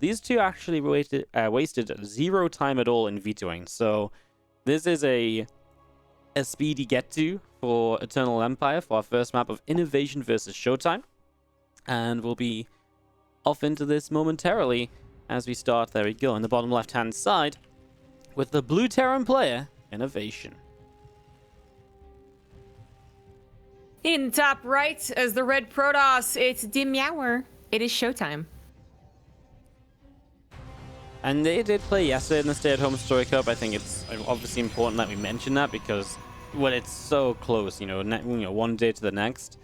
these two actually wasted 0 time at all in vetoing. So this is a speedy get to for Eternal Empire for our first map of INnoVation versus ShoWTimE. And we'll be off into this momentarily as we start. There we go, on the bottom left-hand side with the blue Terran player, INnoVation. In the top right, as the red Protoss, it's Dimyower. It is ShoWTimE. And they did play yesterday in the Stay-at-Home Story Cup. I think it's obviously important that we mention that because when it's so close, one day to the next,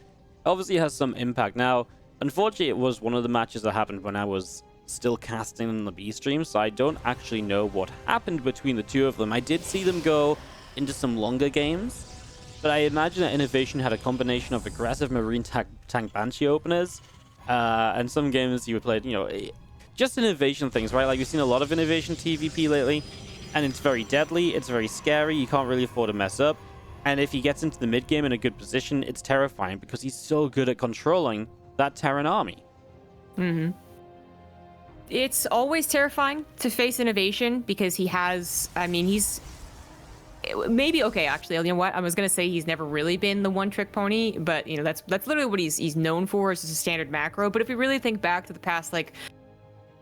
obviously has some impact. Now, unfortunately, it was one of the matches that happened when I was still casting on the B stream, so I don't actually know what happened between the two of them. I did see them go into some longer games, but I imagine that INnoVation had a combination of aggressive Marine Tank Banshee openers, and some games you played, just INnoVation things, right? Like, we've seen a lot of INnoVation TvP lately, and it's very deadly, it's very scary, you can't really afford to mess up, and if he gets into the mid game in a good position, it's terrifying because he's so good at controlling that Terran army. It's always terrifying to face INnoVation because he has, he's maybe, okay, actually, you know what? I was going to say he's never really been the one-trick pony, but, that's literally what he's known for, is just a standard macro. But if we really think back to the past,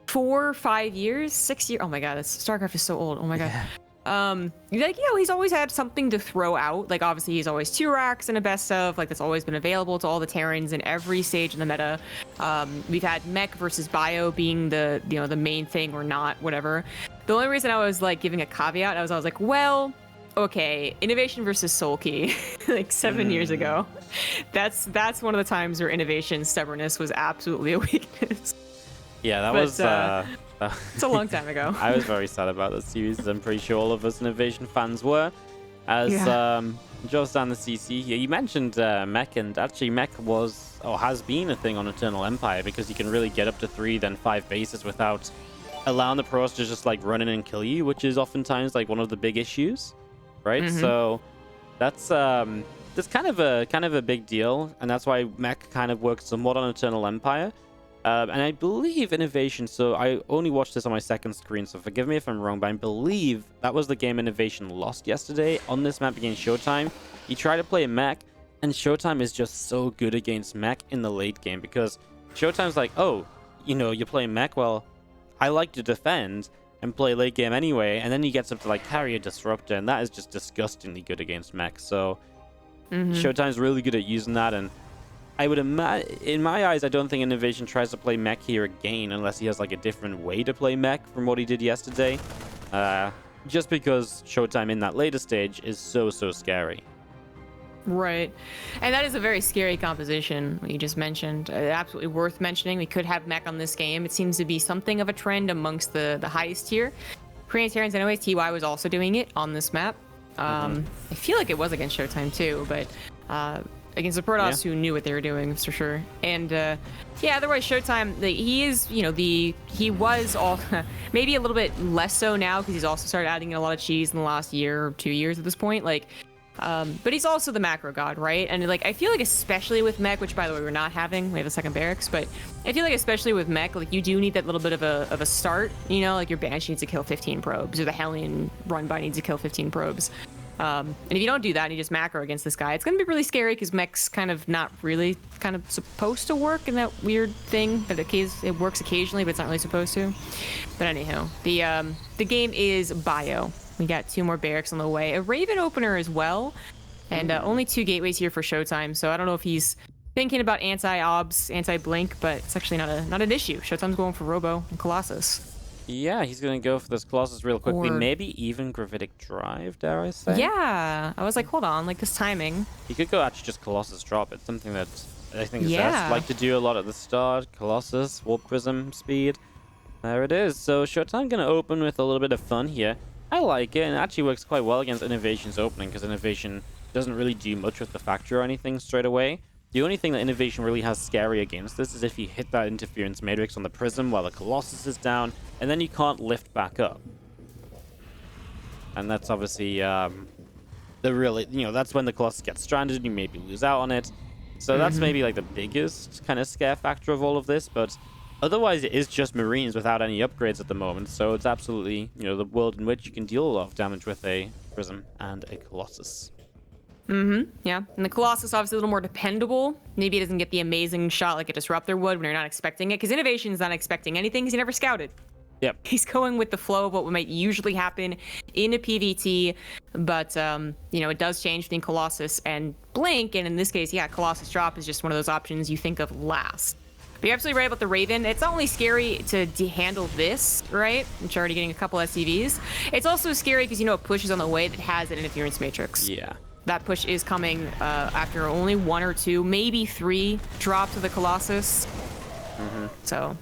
4, 5 years, 6 years, oh my god, StarCraft is so old, oh my god. Yeah. He's always had something to throw out. Obviously, he's always 2 racks and a best of, that's always been available to all the Terrans in every stage in the meta. We've had mech versus bio being the main thing or not, whatever. The only reason I was, giving a caveat, I was like, well, okay, INnoVation versus Soul Key, 7 years ago. That's one of the times where INnoVation's stubbornness was absolutely a weakness. Yeah, that was... it's a long time ago. I was very sad about this series, as I'm pretty sure all of us INnoVation fans were. As Joe's down the CC here, you mentioned mech, and actually mech was, or has been, a thing on Eternal Empire because you can really get up to 3, then 5 bases without allowing the pros to just run in and kill you, which is oftentimes one of the big issues, right? So that's kind of a big deal, and that's why mech kind of works somewhat on Eternal Empire. And I believe INnoVation, so I only watched this on my second screen, so forgive me if I'm wrong, but I believe that was the game INnoVation lost yesterday on this map against ShoWTimE. He tried to play mech, and ShoWTimE is just so good against mech in the late game, because ShoWTimE's like, oh, you're playing mech, well, I like to defend and play late game anyway, and then he gets up to carry a disruptor, and that is just disgustingly good against mech, so ShoWTimE's really good at using that, and I would imagine, in my eyes, I don't think INnoVation tries to play mech here again unless he has a different way to play mech from what he did yesterday. Just because ShoWTimE in that later stage is so scary. Right. And that is a very scary composition, what you just mentioned. Absolutely worth mentioning. We could have mech on this game. It seems to be something of a trend amongst the highest tier. Korean Terrans, anyways, TY was also doing it on this map. I feel like it was against ShoWTimE too, but... against the Protoss who knew what they were doing, for sure. And otherwise ShoWTimE, he is, he was all maybe a little bit less so now because he's also started adding in a lot of cheese in the last year or 2 years at this point. But he's also the macro god, right? And I feel especially with mech, which by the way we're not having, we have a second barracks, but I feel especially with mech, you do need that little bit of a start, your Banshee needs to kill 15 probes, or the Hellion run by needs to kill 15 probes. And if you don't do that and you just macro against this guy, it's going to be really scary because mech's kind of not really kind of supposed to work in that weird thing that it works occasionally, but it's not really supposed to. But anyhow, the game is bio. We got 2 more barracks on the way, a Raven opener as well, and only 2 gateways here for ShoWTimE. So I don't know if he's thinking about anti-obs, anti-blink, but it's actually not an issue. ShoWTimE's going for Robo and Colossus. Yeah, he's going to go for this Colossus real quickly. Maybe even Gravitic Drive, dare I say? Yeah. I was like, hold on, this timing. He could go actually just Colossus drop. It's something that I think Zest like to do a lot at the start. Colossus, Warp Prism, speed. There it is. So ShoWTimE going to open with a little bit of fun here. I like it, and it actually works quite well against INnoVation's opening, because INnoVation doesn't really do much with the factory or anything straight away. The only thing that INnoVation really has scary against this is if you hit that interference matrix on the Prism while the Colossus is down, and then you can't lift back up. And that's obviously that's when the Colossus gets stranded and you maybe lose out on it. So that's maybe the biggest kind of scare factor of all of this, but Otherwise, it is just Marines without any upgrades at the moment. So it's absolutely, you know, the world in which you can deal a lot of damage with a Prism and a Colossus. Yeah, and the Colossus obviously a little more dependable. Maybe it doesn't get the amazing shot like a Disruptor would when you're not expecting it, because INnoVation's not expecting anything because he never scouted. Yep. He's going with the flow of what might usually happen in a PvT, but you know, it does change between Colossus and Blink, and in this case, yeah, Colossus drop is just one of those options you think of last. But you're absolutely right about the Raven. It's not only scary to handle this, right? Which already getting a couple SCVs. It's also scary because you know it pushes on the way that has an interference matrix. Yeah. That push is coming after only 1 or 2, maybe 3 drops of the Colossus. So,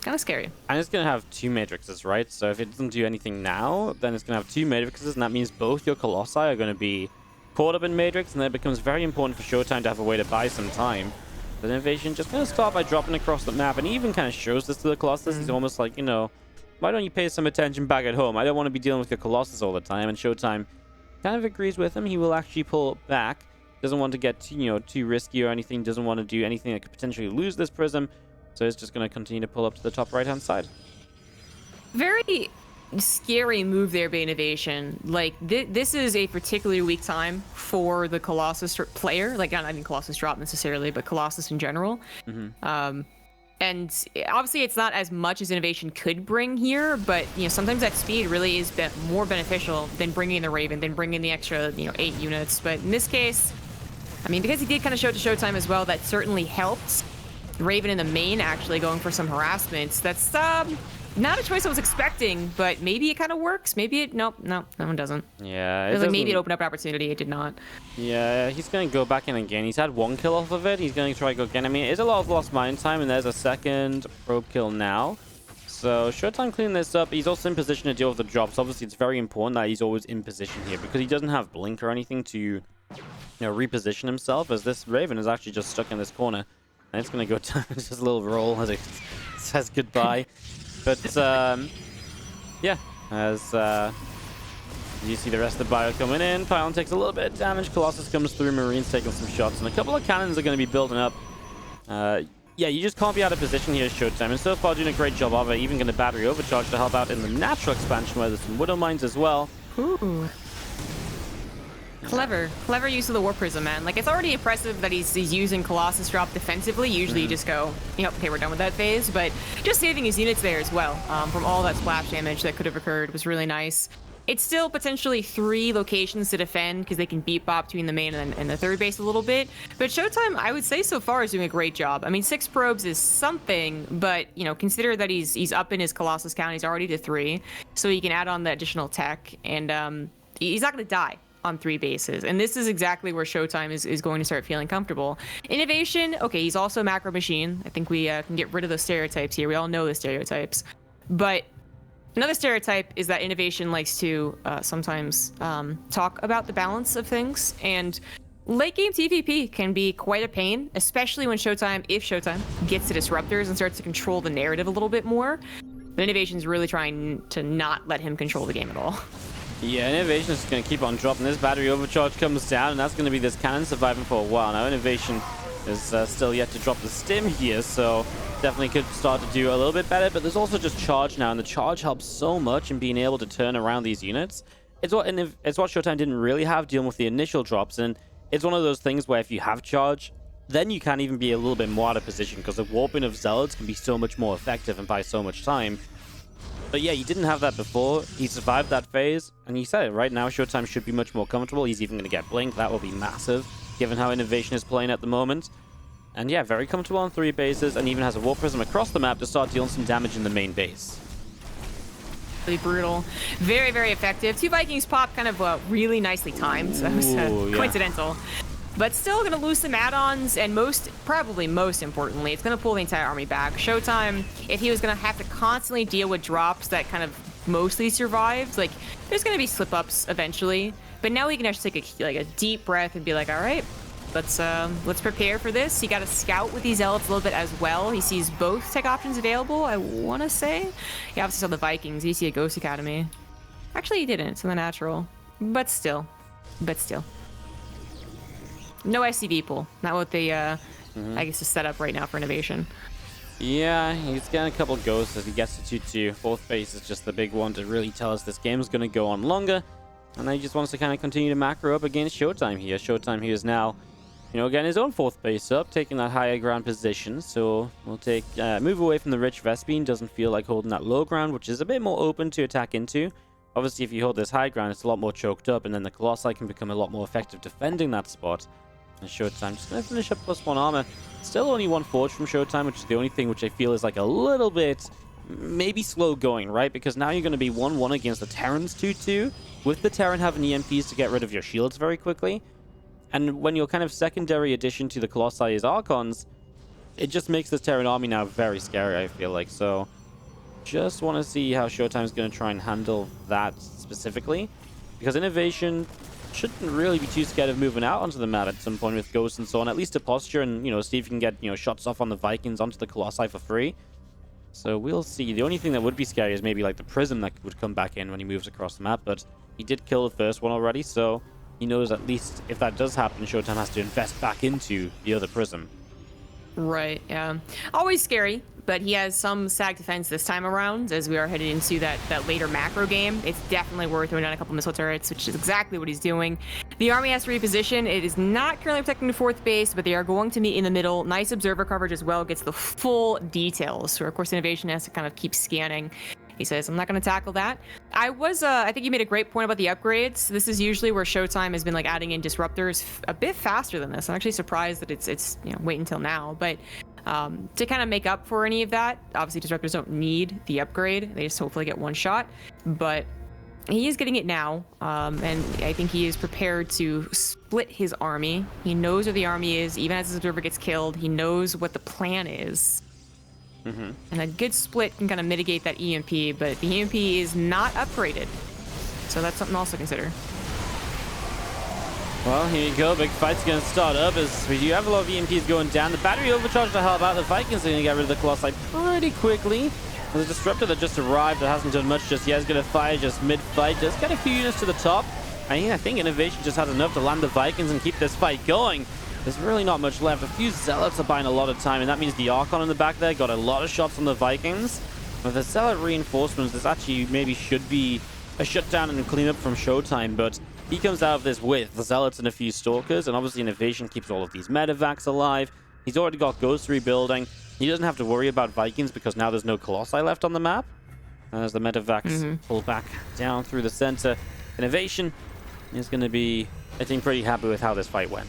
kind of scary. And it's going to have 2 matrices, right? So if it doesn't do anything now, then it's going to have 2 matrices, and that means both your Colossi are going to be caught up in matrix, and then it becomes very important for ShoWTimE to have a way to buy some time. But INnoVation just going to start by dropping across the map, and he even kind of shows this to the Colossus. He's almost like, you know, why don't you pay some attention back at home? I don't want to be dealing with your Colossus all the time, and ShoWTimE kind of agrees with him. He will actually pull back. Doesn't want to get too, you know, too risky or anything. Doesn't want to do anything that could potentially lose this Prism. So he's just going to continue to pull up to the top right-hand side. Very scary move there by INnoVation. Like, this is a particularly weak time for the Colossus player. Like, not even Colossus drop necessarily, but Colossus in general. And obviously it's not as much as INnoVation could bring here, but you know, sometimes that speed really is more beneficial than bringing the Raven, than bringing the extra, you know, 8 units. But in this case, I mean, because he did kind of show it to ShoWTimE as well, that certainly helped. Raven in the main actually going for some harassments. That's not a choice I was expecting, but maybe it kind of works. Maybe it, nope, that one doesn't. Yeah. It like maybe it opened up an opportunity. It did not. Yeah, he's going to go back in again. He's had 1 kill off of it. He's going to try to go again. I mean, it is a lot of lost mine time, and there's a second probe kill now. So ShoWTimE cleaning this up. He's also in position to deal with the drops. Obviously, it's very important that he's always in position here because he doesn't have blink or anything to, you know, reposition himself, as this Raven is actually just stuck in this corner. And it's going to go down. It's just a little roll as it says goodbye. But, yeah, as you see the rest of the bio coming in, Pylon takes a little bit of damage, Colossus comes through, Marines taking some shots, and a couple of cannons are going to be building up. Yeah, you just can't be out of position here as ShoWTimE, and so far doing a great job of it, even going to battery overcharge to help out in the natural expansion where there's some Widow Mines as well. Ooh. Clever use of the War Prism, man. Like, it's already impressive that he's using Colossus drop defensively. Usually you just go, you know, okay, we're done with that phase, but just saving his units there as well from all that splash damage that could have occurred was really nice. It's still potentially 3 locations to defend because they can beat bop between the main and the third base a little bit. But ShoWTimE, I would say so far, is doing a great job. I mean, 6 probes is something, but, you know, consider that he's up in his Colossus count. He's already to 3, so he can add on the additional tech, and he's not going to die on 3 bases. And this is exactly where ShoWTimE is going to start feeling comfortable. INnoVation, okay, he's also a macro machine. I think we can get rid of those stereotypes here. We all know the stereotypes. But another stereotype is that INnoVation likes to sometimes talk about the balance of things. And late game TvP can be quite a pain, especially when ShoWTimE, if ShoWTimE gets to disruptors and starts to control the narrative a little bit more. But INnoVation's really trying to not let him control the game at all. Yeah, INnoVation is going to keep on dropping. This battery overcharge comes down, and that's going to be this cannon surviving for a while. Now, INnoVation is still yet to drop the stim here, so definitely could start to do a little bit better. But there's also just charge now, and the charge helps so much in being able to turn around these units. It's what ShoWTimE didn't really have dealing with the initial drops, and it's one of those things where if you have charge, then you can even be a little bit more out of position because the warping of Zealots can be so much more effective and buy so much time. But yeah, he didn't have that before. He survived that phase, and he said it right now. ShoWTimE should be much more comfortable. He's even going to get blink. That will be massive, given how INnoVation is playing at the moment. And yeah, very comfortable on 3 bases, and even has a War Prism across the map to start dealing some damage in the main base. Really brutal. Very, very effective. 2 Vikings pop kind of really nicely timed. That was coincidental. But still going to lose some add-ons, and probably most importantly, it's going to pull the entire army back. ShoWTimE, if he was going to have to constantly deal with drops that kind of mostly survived, like, there's going to be slip-ups eventually. But now he can actually take a deep breath and be like, all right, let's prepare for this. He got a scout with these Zealots a little bit as well. He sees both tech options available, I want to say. He obviously saw the Vikings. Did he see a Ghost Academy? Actually, he didn't. It's in the natural. But still. No SCV pool. Not what they, I guess, is set up right now for INnoVation. Yeah, he's getting a couple ghosts as he gets to 2-2. Fourth base is just the big one to really tell us this game is going to go on longer. And then he just wants to kind of continue to macro up against ShoWTimE here. ShoWTimE here is now, getting his own fourth base up, taking that higher ground position. So we'll take move away from the rich Vespene. Doesn't feel like holding that low ground, which is a bit more open to attack into. Obviously, if you hold this high ground, it's a lot more choked up, and then the Colossi can become a lot more effective defending that spot. And ShoWTimE just going to finish up +1 armor. Still only one forge from ShoWTimE, which is the only thing which I feel is like a little bit maybe slow going, right? Because now you're going to be 1-1 against the Terran's 2-2, with the Terran having EMPs to get rid of your shields very quickly. And when your kind of secondary addition to the Colossi is Archons, it just makes this Terran army now very scary, I feel like. So just want to see how ShoWTimE is going to try and handle that specifically. Because INnoVation shouldn't really be too scared of moving out onto the map at some point with ghosts and so on. At least to posture and, see if you can get, shots off on the Vikings onto the Colossi for free. So we'll see. The only thing that would be scary is maybe like the Prism that would come back in when he moves across the map. But he did kill the first one already, so he knows at least if that does happen, ShoWTimE has to invest back into the other Prism. Right, yeah. Always scary, but he has some sag defense this time around as we are headed into that later macro game. It's definitely worth throwing down a couple missile turrets, which is exactly what he's doing. The army has to reposition. It is not currently protecting the fourth base, but they are going to meet in the middle. Nice observer coverage as well, gets the full details. So, of course, INnoVation has to kind of keep scanning. He says, I'm not going to tackle that. I think you made a great point about the upgrades. This is usually where ShoWTimE has been like adding in disruptors a bit faster than this. I'm actually surprised that it's wait until now. But to kind of make up for any of that, obviously disruptors don't need the upgrade. They just hopefully get one shot. But he is getting it now. And I think he is prepared to split his army. He knows where the army is. Even as his observer gets killed, he knows what the plan is. And a good split can kind of mitigate that EMP, but the EMP is not upgraded. So that's something else to consider. Well, here you go. Big fight's going to start up as we do have a lot of EMPs going down. The battery overcharge to help out. The Vikings are going to get rid of the Colossi pretty quickly. And the Disruptor that just arrived that hasn't done much just yet is going to fire just mid-fight. Does get a few units to the top. And I think INnoVation just has enough to land the Vikings and keep this fight going. There's really not much left. A few Zealots are buying a lot of time, and that means the Archon in the back there got a lot of shots on the Vikings. With the Zealot reinforcements, this actually maybe should be a shutdown and a cleanup from ShoWTimE, but he comes out of this with the Zealots and a few Stalkers, and obviously INnoVation keeps all of these Medivacs alive. He's already got Ghost rebuilding. He doesn't have to worry about Vikings because now there's no Colossi left on the map. As the Medivacs pull back down through the center, INnoVation is going to be, I think, pretty happy with how this fight went.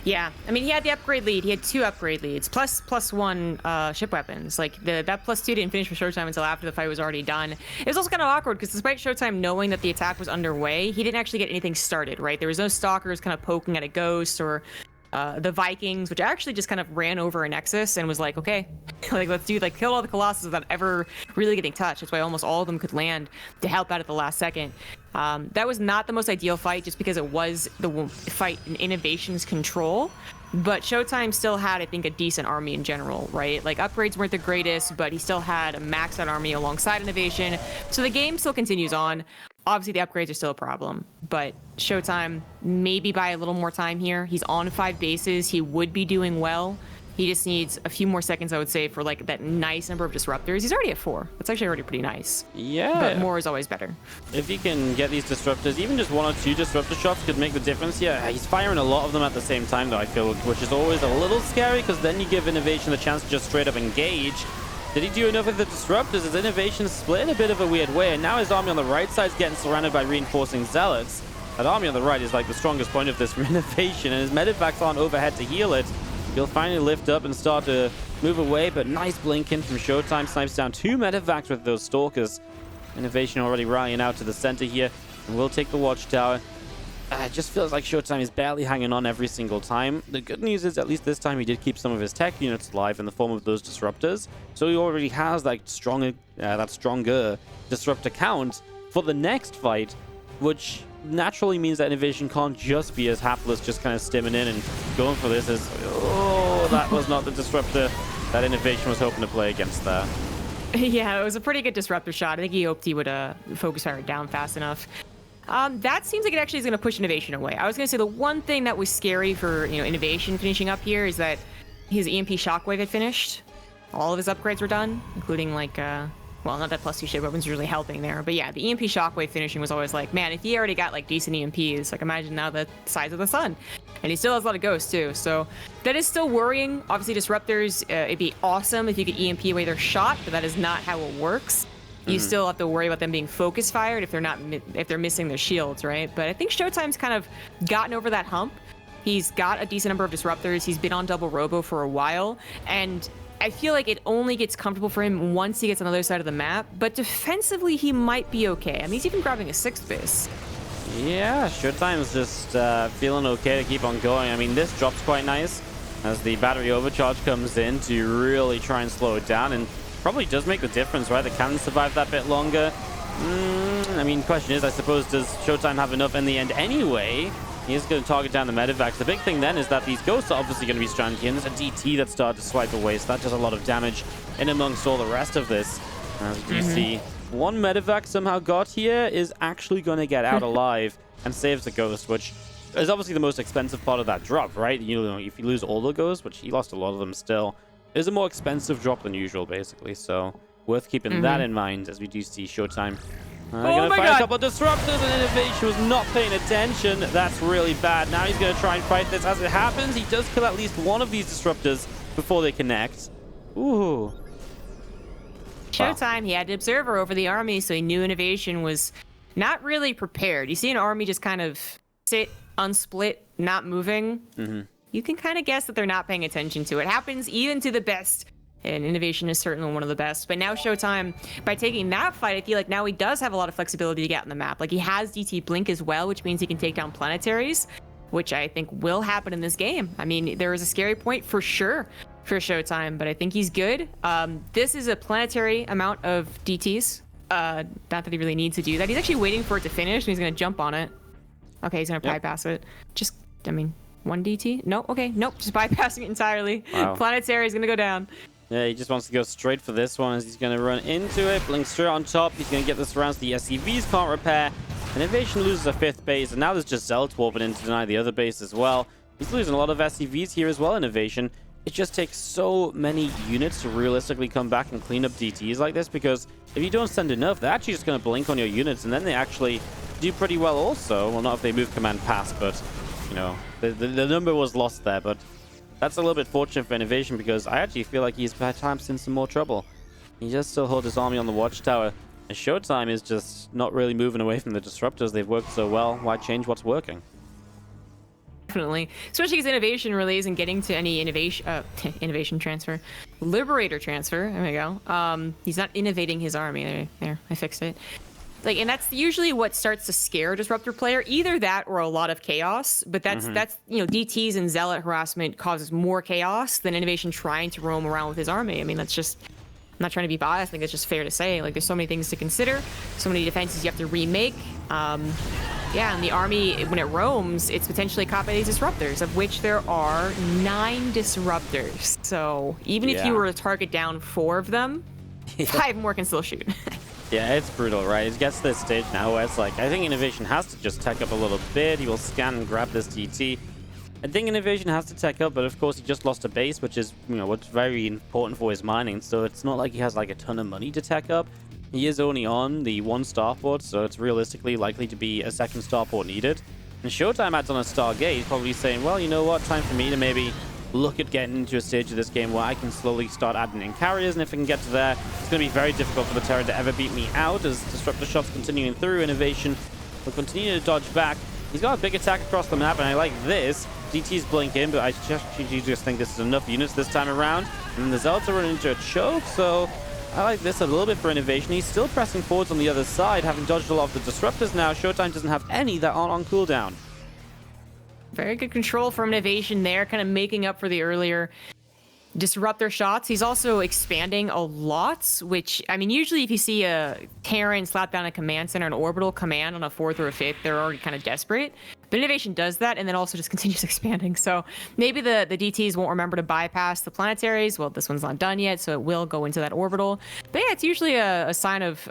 Yeah, I mean, he had the upgrade lead. He had 2 upgrade leads, +1 ship weapons. Like, that +2 didn't finish for ShoWTimE until after the fight was already done. It was also kind of awkward because despite ShoWTimE knowing that the attack was underway, he didn't actually get anything started, right? There was no Stalkers kind of poking at a Ghost or the Vikings, which actually just kind of ran over a Nexus and was like, okay, like, let's do, like, kill all the Colossus without ever really getting touched. That's why almost all of them could land to help out at the last second. That was not the most ideal fight just because it was the fight in INnoVation's control. But ShoWTimE still had, I think, a decent army in general, right? Like, upgrades weren't the greatest, but he still had a maxed out army alongside INnoVation. So the game still continues on. Obviously, the upgrades are still a problem, but ShoWTimE, maybe buy a little more time here. He's on 5 bases. He would be doing well. He just needs a few more seconds, I would say, for like that nice number of disruptors. He's already at 4. That's actually already pretty nice. Yeah. But more is always better. If he can get these disruptors, even just 1 or 2 disruptor shots could make the difference. Yeah, he's firing a lot of them at the same time, though, I feel, which is always a little scary because then you give INnoVation the chance to just straight up engage. Did he do enough with the disruptors? His INnoVation split in a bit of a weird way, and now his army on the right side is getting surrounded by reinforcing Zealots. That army on the right is like the strongest point of this for INnoVation, and his Medivacs aren't overhead to heal it. He'll finally lift up and start to move away, but nice blink in from ShoWTimE. Snipes down 2 Medivacs with those Stalkers. INnoVation already rallying out to the center here, and we'll take the Watchtower. It just feels like ShoWTimE is barely hanging on every single time. The good news is, at least this time, he did keep some of his tech units alive in the form of those disruptors. So he already has that stronger disruptor count for the next fight, which naturally means that INnoVation can't just be as hapless, just kind of stimming in and going for this as, oh, that was not the disruptor that INnoVation was hoping to play against there. Yeah, it was a pretty good disruptor shot. I think he hoped he would focus fire it down fast enough. That seems like it actually is going to push INnoVation away. I was going to say the one thing that was scary for INnoVation finishing up here is that his EMP Shockwave had finished. all of his upgrades were done, including like well, not that +2 ship weapons really helping there, but yeah, the EMP shockwave finishing was always like, man, if he already got like decent EMPs, like imagine now the size of the sun. And he still has a lot of ghosts too, so that is still worrying. Obviously, disruptors, it'd be awesome if you could EMP away their shot, but that is not how it works. You still have to worry about them being focus fired if they're missing their shields, right? But I think ShoWTimE's kind of gotten over that hump. He's got a decent number of disruptors. He's been on double robo for a while, and I feel like it only gets comfortable for him once he gets on the other side of the map. But defensively, he might be okay. I mean, he's even grabbing a 6th base. Yeah, ShoWTimE's just feeling okay to keep on going. I mean, this drop's quite nice as the battery overcharge comes in to really try and slow it down, and probably does make the difference, right? The cannon survive that bit longer. I mean, question is, I suppose, does ShoWTimE have enough in the end anyway? He is going to target down the medevacs. The big thing then is that these ghosts are obviously going to be stranded here, and there's a DT that started to swipe away, so that does a lot of damage in amongst all the rest of this. As you see, one medevac somehow got here is actually going to get out alive and saves the ghost, which is obviously the most expensive part of that drop, right? You know, if you lose all the ghosts, which he lost a lot of them still, it is a more expensive drop than usual, basically. So worth keeping that in mind as we do see ShoWTimE. Gonna my fight God. a couple of disruptors, and INnoVation was not paying attention. That's really bad. Now he's going to try and fight this. As it happens, he does kill at least one of these disruptors before they connect. Ooh. ShoWTimE, he had an observer over the army, so he knew INnoVation was not really prepared. You see an army just kind of sit, unsplit, not moving. You can kind of guess that they're not paying attention to it. Happens even to the best, and INnoVation is certainly one of the best. But now ShoWTimE, by taking that fight, I feel like now he does have a lot of flexibility to get on the map. Like, he has DT Blink as well, which means he can take down planetaries, which I think will happen in this game. I mean, there is a scary point for sure for ShoWTimE, but I think he's good. This is a planetary amount of DTs. Not that he really needs to do that. He's actually waiting for it to finish, and he's going to jump on it. Okay, he's going to bypass it. Just, I mean, 1 DT? No, okay, nope, just bypassing it entirely. Wow. Planetary is going to go down. Yeah, he just wants to go straight for this one as he's going to run into it. Blink straight on top. He's going to get this round so the SCVs can't repair. INnoVation loses a 5th base, and now there's just Zealots warping in to deny the other base as well. He's losing a lot of SCVs here as well, INnoVation. It just takes so many units to realistically come back and clean up DTs like this, because if you don't send enough, they're actually just going to blink on your units, and then they actually do pretty well also. Well, not if they move command pass, but, you know, the number was lost there, but that's a little bit fortunate for INnoVation, because I actually feel like he's perhaps in some more trouble. He just still holds his army on the watchtower, and ShoWTimE is just not really moving away from the disruptors. They've worked so well. Why change what's working? Definitely, especially because INnoVation really isn't getting to any innovation transfer, liberator transfer. There we go. He's not innovating his army. There, I fixed it. Like, and that's usually what starts to scare a disruptor player. Either that or a lot of chaos. But that's you know, DTs and zealot harassment causes more chaos than INnoVation trying to roam around with his army. I mean, that's just, I'm not trying to be biased. I think it's just fair to say. Like, there's so many things to consider, so many defenses you have to remake. Yeah, and the army, when it roams, it's potentially caught by these disruptors, of which there are 9 disruptors. So even if you were to target down 4 of them, 5 more can still shoot. Yeah, it's brutal, right? It gets to this stage now where it's like, I think INnoVation has to just tech up a little bit. He will scan and grab this DT. I think INnoVation has to tech up, but of course he just lost a base, which is, you know, what's very important for his mining. So it's not like he has like a ton of money to tech up. He is only on the 1 starport, so it's realistically likely to be a 2nd starport needed. And ShoWTimE adds on a Stargate. He's probably saying, well, you know what, time for me to maybe look at getting into a stage of this game where I can slowly start adding in carriers, and if I can get to there, it's going to be very difficult for the Terran to ever beat me out as disruptor shots continuing through. INnoVation will continue to dodge back. He's got a big attack across the map, and I like this. DT's blink in, but I just think this is enough units this time around. And the Zealots are running into a choke, so I like this a little bit for INnoVation. He's still pressing forwards on the other side, having dodged a lot of the disruptors now. ShoWTimE doesn't have any that aren't on cooldown. Very good control from INnoVation there, kind of making up for the earlier disruptor shots. He's also expanding a lot, which, I mean, usually if you see a Terran slap down a command center, an orbital command on a 4th or a 5th, they're already kind of desperate. But INnoVation does that and then also just continues expanding. So maybe the DTs won't remember to bypass the planetaries. Well, this one's not done yet, so it will go into that orbital. But yeah, it's usually a sign of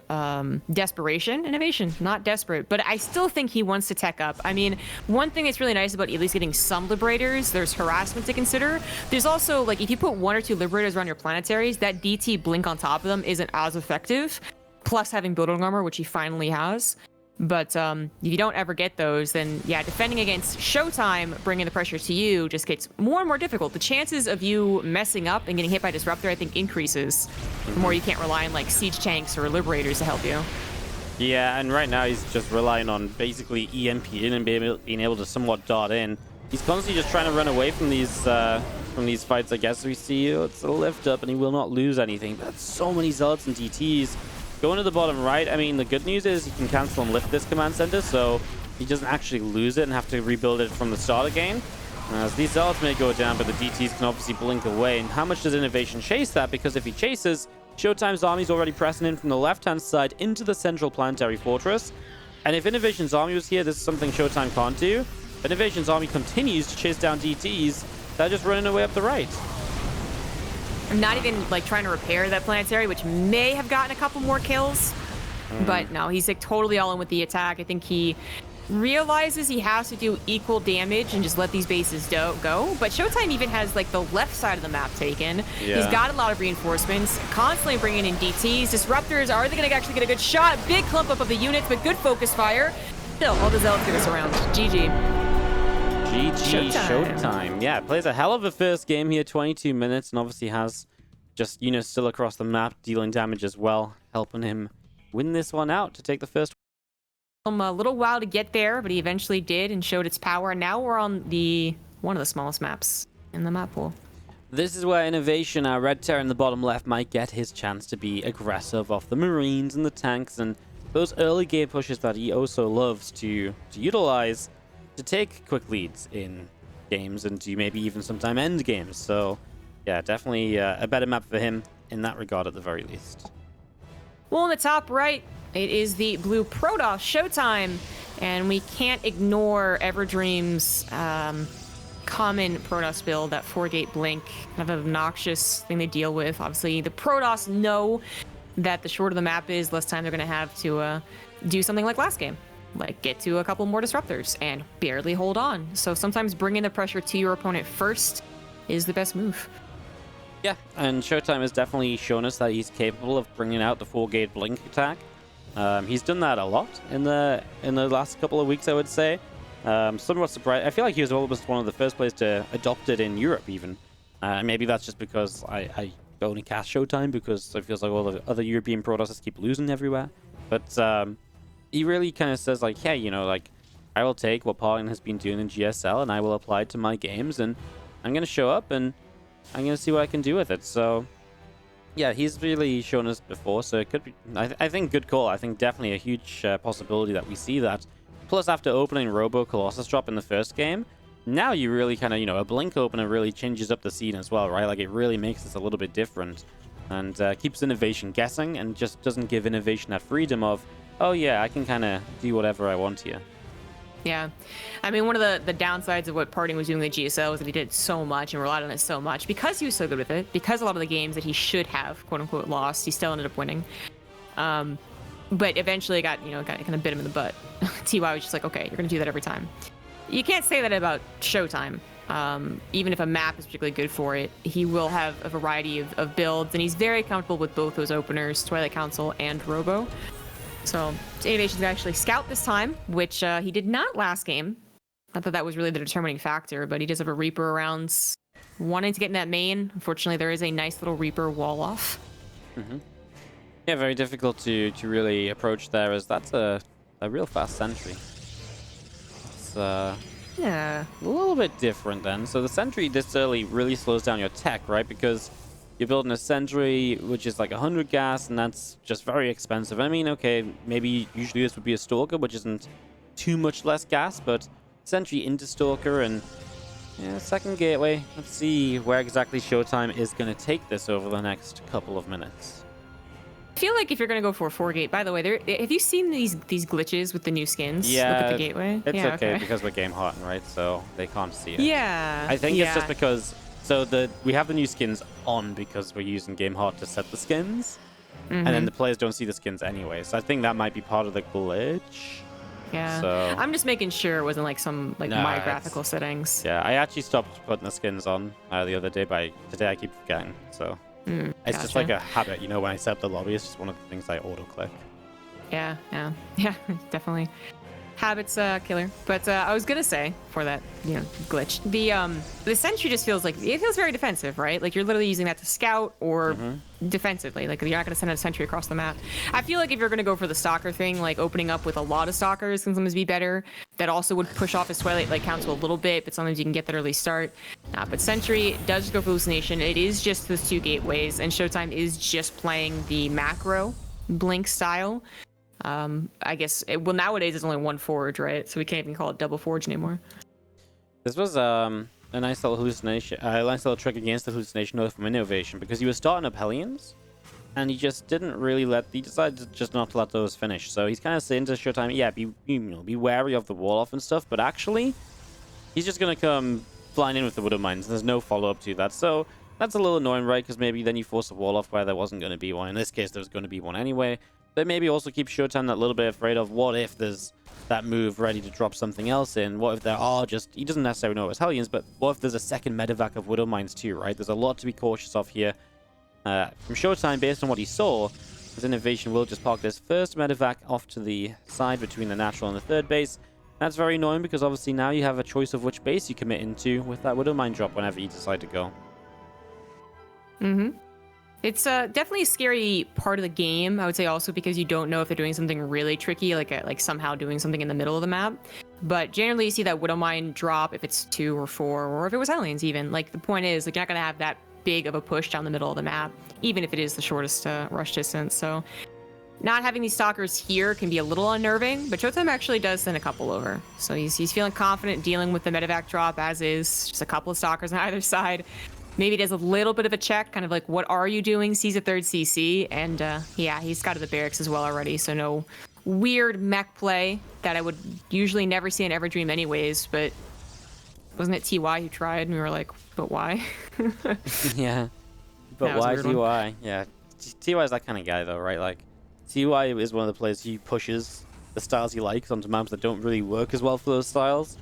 desperation. INnoVation, not desperate. But I still think he wants to tech up. I mean, one thing that's really nice about at least getting some Liberators, there's harassment to consider. There's also, like, if you put 1 or 2 Liberators around your planetaries, that DT blink on top of them isn't as effective. Plus having building armor, which he finally has. But if you don't ever get those, then yeah, defending against ShoWTimE, bringing the pressure to you, just gets more and more difficult. The chances of you messing up and getting hit by Disruptor, I think, increases the more you can't rely on like siege tanks or Liberators to help you. Yeah, and right now he's just relying on basically EMP in and being able to somewhat dart in. He's constantly just trying to run away from these fights, I guess. We see it's a lift up and he will not lose anything. But so many Zealots and DTs. Going to the bottom right, I mean, the good news is he can cancel and lift this command center, so he doesn't actually lose it and have to rebuild it from the start again. As these Zealots may go down, but the DTs can obviously blink away. And how much does INnoVation chase that? Because if he chases, ShoWTimE's army's already pressing in from the left-hand side into the central planetary fortress. And if INnoVation's army was here, this is something ShoWTimE can't do. But INnoVation's army continues to chase down DTs that are just running away up the right. I'm not even like trying to repair that planetary, which may have gotten a couple more kills. But no, he's like totally all in with the attack. I think he realizes he has to do equal damage and just let these bases go. But ShoWTimE even has like the left side of the map taken. Yeah. He's got a lot of reinforcements, constantly bringing in DTs. Disruptors, are they going to actually get a good shot? Big clump up of the units, but good focus fire. Still, all the Zealots get us around. GG. GG ShoWTimE. Yeah, plays a hell of a first game here, 22 minutes, and obviously has just, still across the map, dealing damage as well, helping him win this one out to take the first. A little while to get there, but he eventually did and showed its power. And now we're on one of the smallest maps in the map pool. This is where INnoVation, our red terror in the bottom left, might get his chance to be aggressive off the Marines and the tanks and those early game pushes that he also loves to utilize to take quick leads in games and to maybe even sometime end games. So yeah, definitely a better map for him in that regard at the very least. Well, in the top right, it is the blue Protoss ShoWTimE, and we can't ignore Everdream's common Protoss build, that 4-gate blink, kind of an obnoxious thing they deal with. Obviously, the Protoss know that the shorter the map is, less time they're going to have to do something like last game, like get to a couple more Disruptors and barely hold on. So sometimes bringing the pressure to your opponent first is the best move. Yeah, and ShoWTimE has definitely shown us that he's capable of bringing out the 4-gate blink attack. He's done that a lot in the last couple of weeks, I would say. Somewhat surprised. I feel like he was almost one of the first players to adopt it in Europe, even. Maybe that's just because I only cast ShoWTimE, because it feels like all the other European Protosses keep losing everywhere. But he really kind of says, like, hey, like, I will take what Parlian has been doing in GSL and I will apply it to my games, and I'm going to show up and I'm going to see what I can do with it. So yeah, he's really shown us before, so it could be, I think, good call. I think definitely a huge possibility that we see that. Plus, after opening Robo Colossus drop in the first game, now you really kind of, a blink opener really changes up the scene as well, right? Like, it really makes this a little bit different and keeps INnoVation guessing and just doesn't give INnoVation that freedom of, oh yeah, I can kind of do whatever I want here. Yeah. I mean, one of the downsides of what Parting was doing with GSL was that he did so much and relied on it so much because he was so good with it, because a lot of the games that he should have, quote unquote, lost, he still ended up winning. But eventually got kind of bit him in the butt. TY was just like, okay, you're going to do that every time. You can't say that about ShoWTimE. Even if a map is particularly good for it, he will have a variety of builds, and he's very comfortable with both those openers, Twilight Council and Robo. So INnoVation's gonna actually scout this time, which he did not last game. I thought that was really the determining factor, but he does have a Reaper around wanting to get in that main. Unfortunately, there is a nice little Reaper wall off. Mm-hmm. Yeah, very difficult to really approach there, as that's a real fast sentry. It's yeah, a little bit different then. So the sentry this early really slows down your tech, right? Because you're building a sentry, which is like 100 gas, and that's just very expensive. I mean, okay, maybe usually this would be a Stalker, which isn't too much less gas, but sentry into Stalker and yeah, second gateway. Let's see where exactly ShoWTimE is going to take this over the next couple of minutes. I feel like if you're gonna go for a 4-gate, by the way, have you seen these glitches with the new skins? Yeah, Look at the gateway. it's yeah, okay because we're game hot, right? So they can't see it. Yeah. I think it's just because we have the new skins on because we're using game hot to set the skins, and then the players don't see the skins anyway. So I think that might be part of the glitch. Yeah. So I'm just making sure it wasn't like some my graphical settings. Yeah, I actually stopped putting the skins on the other day, but today I keep forgetting. So it's just like a habit, you know. When I set up the lobby, it's just one of the things I auto-click. Yeah, definitely. Habits killer. But I was gonna say for that, glitch. The sentry just feels very defensive, right? Like you're literally using that to scout or defensively. Like you're not gonna send a sentry across the map. I feel like if you're gonna go for the stalker thing, like opening up with a lot of stalkers can sometimes be better. That also would push off his twilight like count to a little bit, but sometimes you can get that early start. But sentry does just go for hallucination. It is just those 2 gateways, and ShoWTimE is just playing the macro blink style. I guess nowadays it's only 1 forge, right? So we can't even call it double forge anymore. This was a nice little hallucination, a nice little trick against the hallucination note from INnoVation, because he was starting up Hellions, and he just didn't really he decided just not to let those finish. So he's kind of saying to ShoWTimE, yeah, be wary of the wall off and stuff, but actually he's just gonna come flying in with the Widow Mines. There's no follow-up to that, so that's a little annoying, right? Because maybe then you force a wall off where there wasn't going to be one. In this case, there's going to be one anyway. But maybe also keep ShoWTimE that little bit afraid of what if there's that move ready to drop something else in? What if there are he doesn't necessarily know it's Hellions, but what if there's a second medevac of Widow Mines too, right? There's a lot to be cautious of here. From ShoWTimE, based on what he saw, his INnoVation will just park this first medevac off to the side between the natural and the third base. That's very annoying because obviously now you have a choice of which base you commit into with that Widow Mine drop whenever you decide to go. It's definitely a scary part of the game, I would say, also because you don't know if they're doing something really tricky, like somehow doing something in the middle of the map. But generally, you see that Widow Mine drop if it's 2 or 4, or if it was Hellions even. Like, the point is, like, you're not going to have that big of a push down the middle of the map, even if it is the shortest rush distance. So not having these stalkers here can be a little unnerving, but ShoWTimE actually does send a couple over. So he's feeling confident dealing with the medevac drop as is, just a couple of stalkers on either side. Maybe does a little bit of a check, kind of like, what are you doing? Sees a 3rd CC, and yeah, he's got to the barracks as well already, so no weird mech play that I would usually never see in Everdream anyways, but wasn't it TY who tried, and we were like, but why? Yeah, but why TY? Yeah, TY is that kind of guy though, right? Like, TY is one of the players who pushes the styles he likes onto maps that don't really work as well for those styles.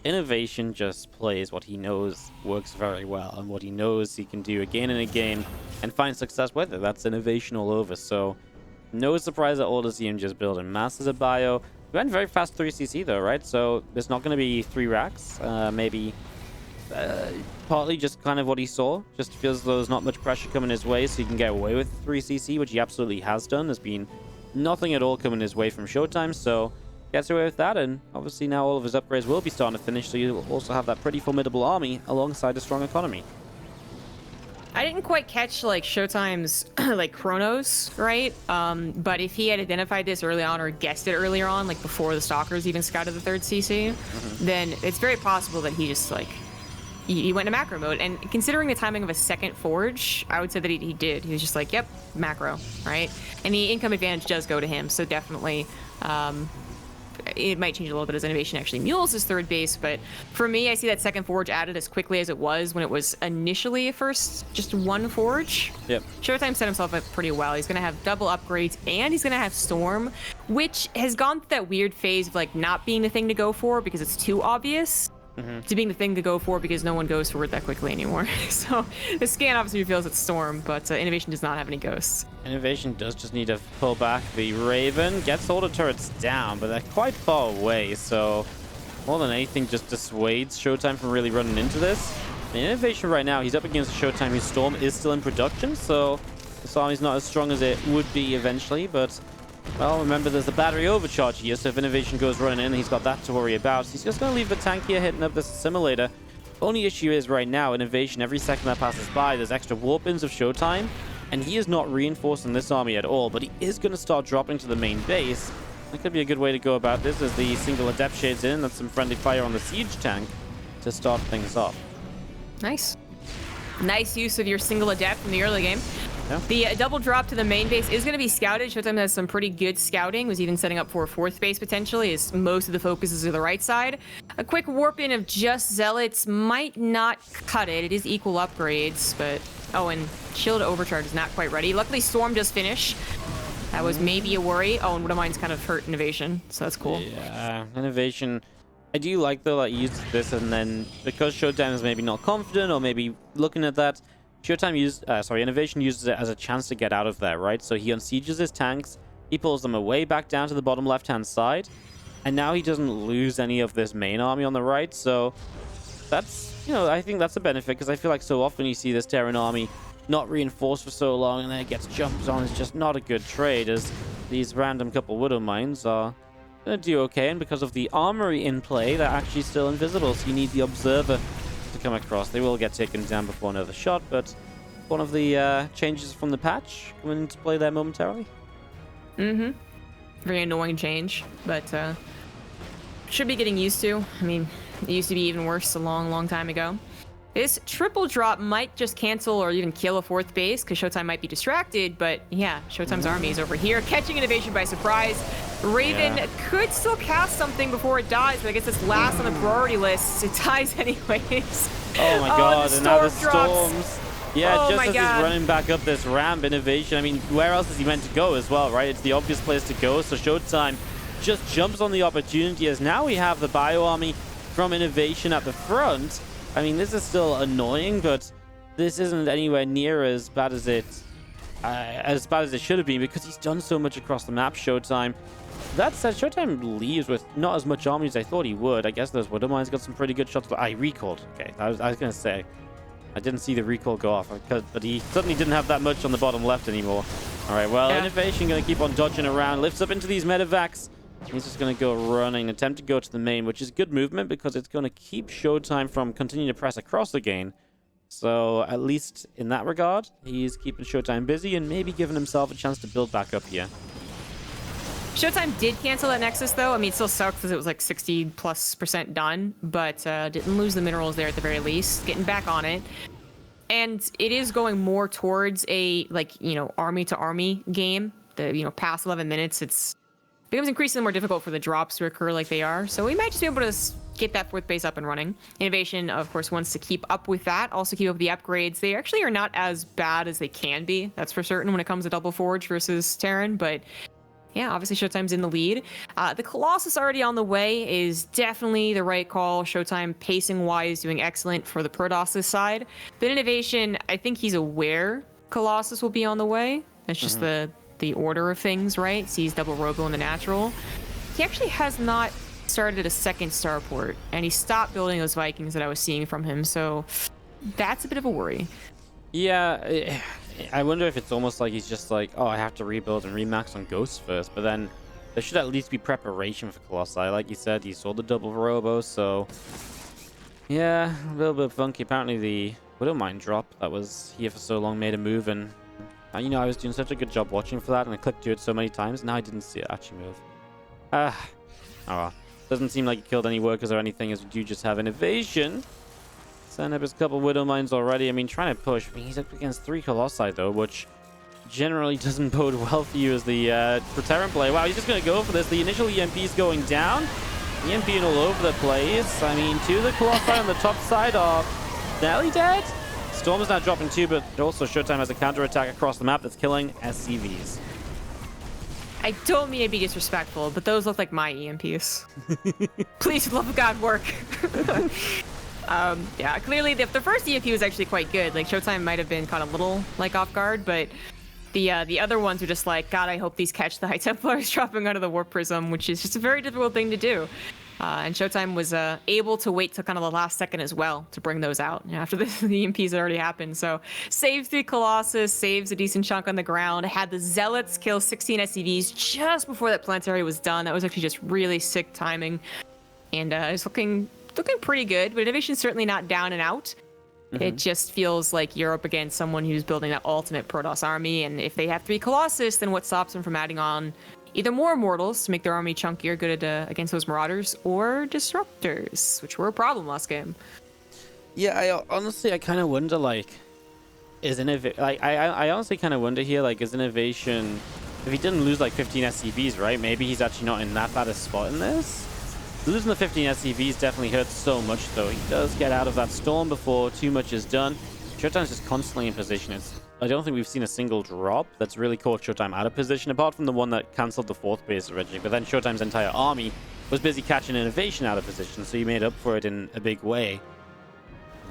INnoVation just plays what he knows works very well and what he knows he can do again and again and find success with it. That's INnoVation all over. So no surprise at all to see him just building masses of bio. He went very fast 3cc though, right? So there's not going to be 3 racks. Maybe partly just kind of what he saw. Just feels as though there's not much pressure coming his way, so he can get away with 3cc, which he absolutely has done. There's been nothing at all coming his way from ShoWTimE, so gets away with that, and obviously now all of his upgrades will be starting to finish, so you'll also have that pretty formidable army alongside a strong economy. I didn't quite catch like ShoWTimE's like chronos, right? But if he had identified this early on or guessed it earlier on, like before the stalkers even scouted the 3rd CC, then it's very possible that he just like he went into macro mode. And considering the timing of a 2nd forge, I would say that he did. He was just like, yep, macro, right? And the income advantage does go to him, so definitely it might change a little bit as INnoVation actually mules his 3rd base, but for me, I see that 2nd forge added as quickly as it was when it was initially first just 1 forge. Yep. ShoWTimE set himself up pretty well. He's going to have double upgrades, and he's going to have Storm, which has gone through that weird phase of like not being the thing to go for because it's too obvious, to being the thing to go for because no one goes for it that quickly anymore. So the scan obviously reveals it's Storm, but INnoVation does not have any ghosts. INnoVation does just need to pull back the Raven. Gets all the turrets down, but they're quite far away, so more than anything just dissuades ShoWTimE from really running into this. INnoVation right now, he's up against ShoWTimE, whose Storm is still in production, so this army's not as strong as it would be eventually, but well, remember there's the battery overcharge here, so if INnoVation goes running in, he's got that to worry about. He's just going to leave the tank here hitting up this assimilator. Only issue is right now, INnoVation, every second that passes by, there's extra warp-ins of ShoWTimE, and he is not reinforcing this army at all, but he is going to start dropping to the main base. That could be a good way to go about this as the single Adept shades in. That's some friendly fire on the siege tank to start things off. Nice. Nice use of your single Adept in the early game. Yeah. The double drop to the main base is going to be scouted. ShoWTimE has some pretty good scouting. Was even setting up for a fourth base potentially, as most of the focus is to the right side. A quick warp in of just Zealots might not cut it. It is equal upgrades, but... Oh, and Shield Overcharge is not quite ready. Luckily, Storm does finish. That was maybe a worry. Oh, and What Am I's kind of hurt INnoVation, so that's cool. Yeah, INnoVation. I do like, though, like, use this, and then because ShoWTimE is maybe not confident, or maybe looking at that, INnoVation uses it as a chance to get out of there, right? So he unsieges his tanks, he pulls them away back down to the bottom left-hand side, and now he doesn't lose any of this main army on the right, so that's, you know, I think that's a benefit, because I feel like so often you see this Terran army not reinforced for so long, and then it gets jumped on. It's just not a good trade, as these random couple Widow Mines are going to do okay, and because of the armory in play, they're actually still invisible, so you need the Observer to come across. They will get taken down before another shot, but one of the changes from the patch coming into play there momentarily. Very annoying change, but should be getting used to. I mean, it used to be even worse a long time ago. This triple drop might just cancel or even kill a fourth base, because ShoWTimE might be distracted, but yeah, ShoWTimE's army is over here, catching INnoVation by surprise. Raven could still cast something before it dies, but I guess it's last on the priority list. It dies anyways. Oh my god, and now the drops. storms. Yeah, just as he's running back up this ramp, INnoVation, I mean, where else is he meant to go as well, right? It's the obvious place to go, so ShoWTimE just jumps on the opportunity, as now we have the bio army from INnoVation at the front. I mean, this is still annoying, but this isn't anywhere near as bad as it should have been, because he's done so much across the map, ShoWTimE. That said, ShoWTimE leaves with not as much army as I thought he would. I guess those Widow Mines got some pretty good shots, but I recalled. Okay, I was going to say, I didn't see the recall go off, but he suddenly didn't have that much on the bottom left anymore. All right, well, INnoVation going to keep on dodging around, lifts up into these medevacs. He's just going to go running, attempt to go to the main, which is good movement because it's going to keep ShoWTimE from continuing to press across again. So at least in that regard, he's keeping ShoWTimE busy and maybe giving himself a chance to build back up here. ShoWTimE did cancel that Nexus, though. I mean, it still sucks because it was like 60+% done, but didn't lose the minerals there at the very least. Getting back on it. And it is going more towards a, like, you know, army-to-army game. The, you know, past 11 minutes, it becomes increasingly more difficult for the drops to occur like they are. So we might just be able to get that fourth base up and running. INnoVation, of course, wants to keep up with that. Also keep up with the upgrades. They actually are not as bad as they can be. That's for certain when it comes to Double Forge versus Terran. But yeah, obviously ShoWTimE's in the lead. The Colossus already on the way is definitely the right call. ShoWTimE, pacing-wise, doing excellent for the Protoss side. But INnoVation, I think he's aware Colossus will be on the way. That's just the order of things, right? Sees double Robo in the natural. He actually has not started a second starport, and he stopped building those Vikings that I was seeing from him, so that's a bit of a worry. Yeah, I wonder if it's almost like he's just like, oh, I have to rebuild and remax on Ghosts first, but then there should at least be preparation for Colossi. Like you said, he saw the double Robo, so yeah, a little bit funky. Apparently the Widow Mine drop that was here for so long made a move, and you know, I was doing such a good job watching for that, and I clicked to it so many times, now I didn't see it actually move. Oh well. Doesn't seem like he killed any workers or anything, as we do just have INnoVation. Setting up his couple Widow Mines already. I mean, trying to push. I mean, he's up against 3 Colossi, though, which generally doesn't bode well for you as the Terran player. Wow, he's just going to go for this. The initial EMP is going down. EMPing all over the place. I mean, 2 of the Colossi on the top side are nearly dead. Storm is now dropping 2, but also ShoWTimE has a counterattack across the map that's killing SCVs. I don't mean to be disrespectful, but those look like my EMPs. Please, for the love of God, work. Yeah, clearly the first EMP was actually quite good. Like, ShoWTimE might have been caught a little, like, off guard, but the other ones are just like, God, I hope these catch the High Templars dropping out of the Warp Prism, which is just a very difficult thing to do. And ShoWTimE was able to wait till kind of the last second as well to bring those out after the EMPs had already happened. So saves the Colossus, saves a decent chunk on the ground, had the Zealots kill 16 SCVs just before that planetary was done. That was actually just really sick timing. And it's looking pretty good, but INnoVation's certainly not down and out. It just feels like you're up against someone who's building that ultimate Protoss army, and if they have 3 Colossus, then what stops them from adding on either more Immortals to make their army chunkier, good at, against those Marauders, or Disruptors, which were a problem last game. Yeah, honestly, I kind of wonder, like, is INnoVation... Like, I honestly kind of wonder here, like, is INnoVation... If he didn't lose, like, 15 SCVs, right? Maybe he's actually not in that bad a spot in this. Losing the 15 SCVs definitely hurts so much, though. He does get out of that storm before too much is done. ShoWTimE's just constantly in position. I don't think we've seen a single drop that's really caught ShoWTimE out of position, apart from the one that cancelled the 4th base originally. But then ShoWTimE's entire army was busy catching INnoVation out of position, so he made up for it in a big way.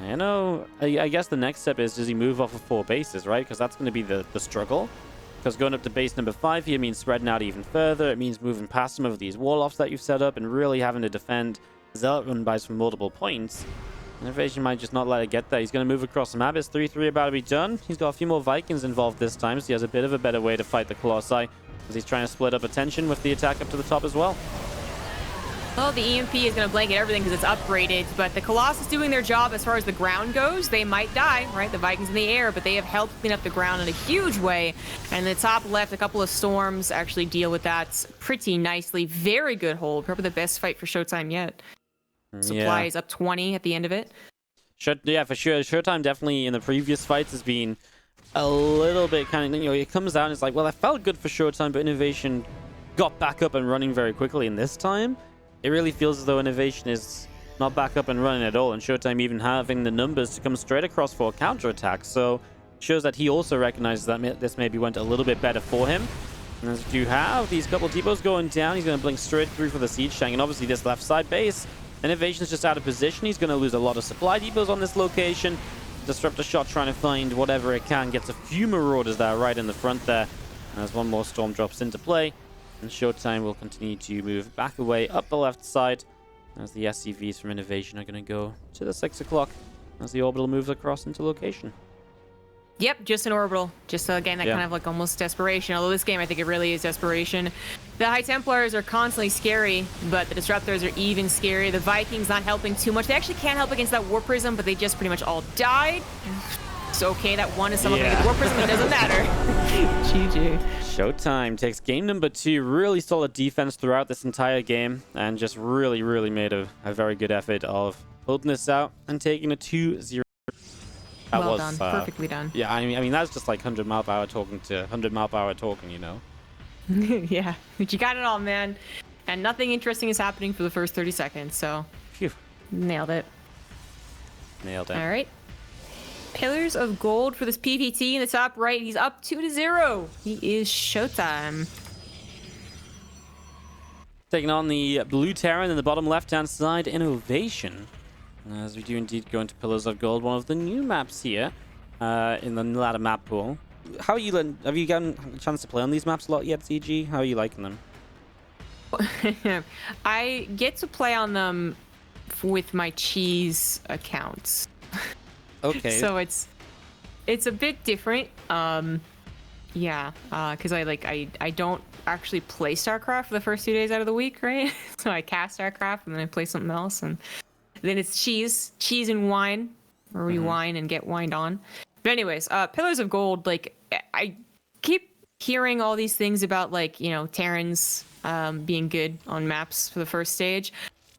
I know, I guess the next step is, does he move off of 4 bases, right? Because that's going to be the struggle. Because going up to base number 5 here means spreading out even further. It means moving past some of these wall-offs that you've set up and really having to defend Zealot run bys from multiple points. INnoVation might just not let it get there. He's going to move across the map. It's 3-3 about to be done. He's got a few more Vikings involved this time, so he has a bit of a better way to fight the Colossi, as he's trying to split up attention with the attack up to the top as well. Well, the EMP is going to blanket everything because it's upgraded, but the Colossus doing their job as far as the ground goes. They might die, right? The Vikings in the air, but they have helped clean up the ground in a huge way. And the top left, a couple of storms actually deal with that pretty nicely. Very good hold. Probably the best fight for ShoWTimE yet. Supply is up 20 at the end of it. Yeah, for sure. ShoWTimE definitely in the previous fights has been a little bit kind of, it comes out and it's like, well, I felt good for ShoWTimE, but INnoVation got back up and running very quickly. And this time, it really feels as though INnoVation is not back up and running at all, and ShoWTimE even having the numbers to come straight across for a counterattack. So shows that he also recognizes that this maybe went a little bit better for him. And as you have these couple depots going down, he's going to blink straight through for the siege tank, and obviously this left side base, INnoVation's just out of position. He's going to lose a lot of supply depots on this location. Disruptor shot trying to find whatever it can, gets a few marauders there right in the front there. And as one more storm drops into play, and ShoWTimE will continue to move back away up the left side as the SCVs from INnoVation are going to go to the 6 o'clock as the orbital moves across into location. Yep, just an orbital. Just, again, that kind of like almost desperation. Although this game, I think it really is desperation. The High Templars are constantly scary, but the Disruptors are even scary. The Vikings not helping too much. They actually can't help against that War Prism, but they just pretty much all died. It's okay, that one is someone going to get War Prism, it doesn't matter. GG. ShoWTimE takes game number 2. Really solid defense throughout this entire game, and just really made a very good effort of holding this out and taking a 2-0. Well done. Perfectly done. Yeah, I mean that's just like 100 mile per hour talking to 100 mile per hour talking, you know. Yeah, but you got it all, man. And nothing interesting is happening for the first 30 seconds, so phew. Nailed it. Nailed it. All right. Pillars of Gold for this PVT in the top right. He's up 2-0. He is ShoWTimE. Taking on the blue Terran in the bottom left-hand side, INnoVation. As we do indeed go into Pillars of Gold, one of the new maps here in the ladder map pool. How are you? Have you gotten a chance to play on these maps a lot yet, CG? How are you liking them? I get to play on them with my cheese accounts. Okay. So it's a bit different. Yeah, because I don't actually play StarCraft for the first 2 days out of the week, right? So I cast StarCraft and then I play something else, and then it's cheese and wine, where we wine and get wined on. But anyways, Pillars of Gold, like I keep hearing all these things about Terrans being good on maps for the first stage.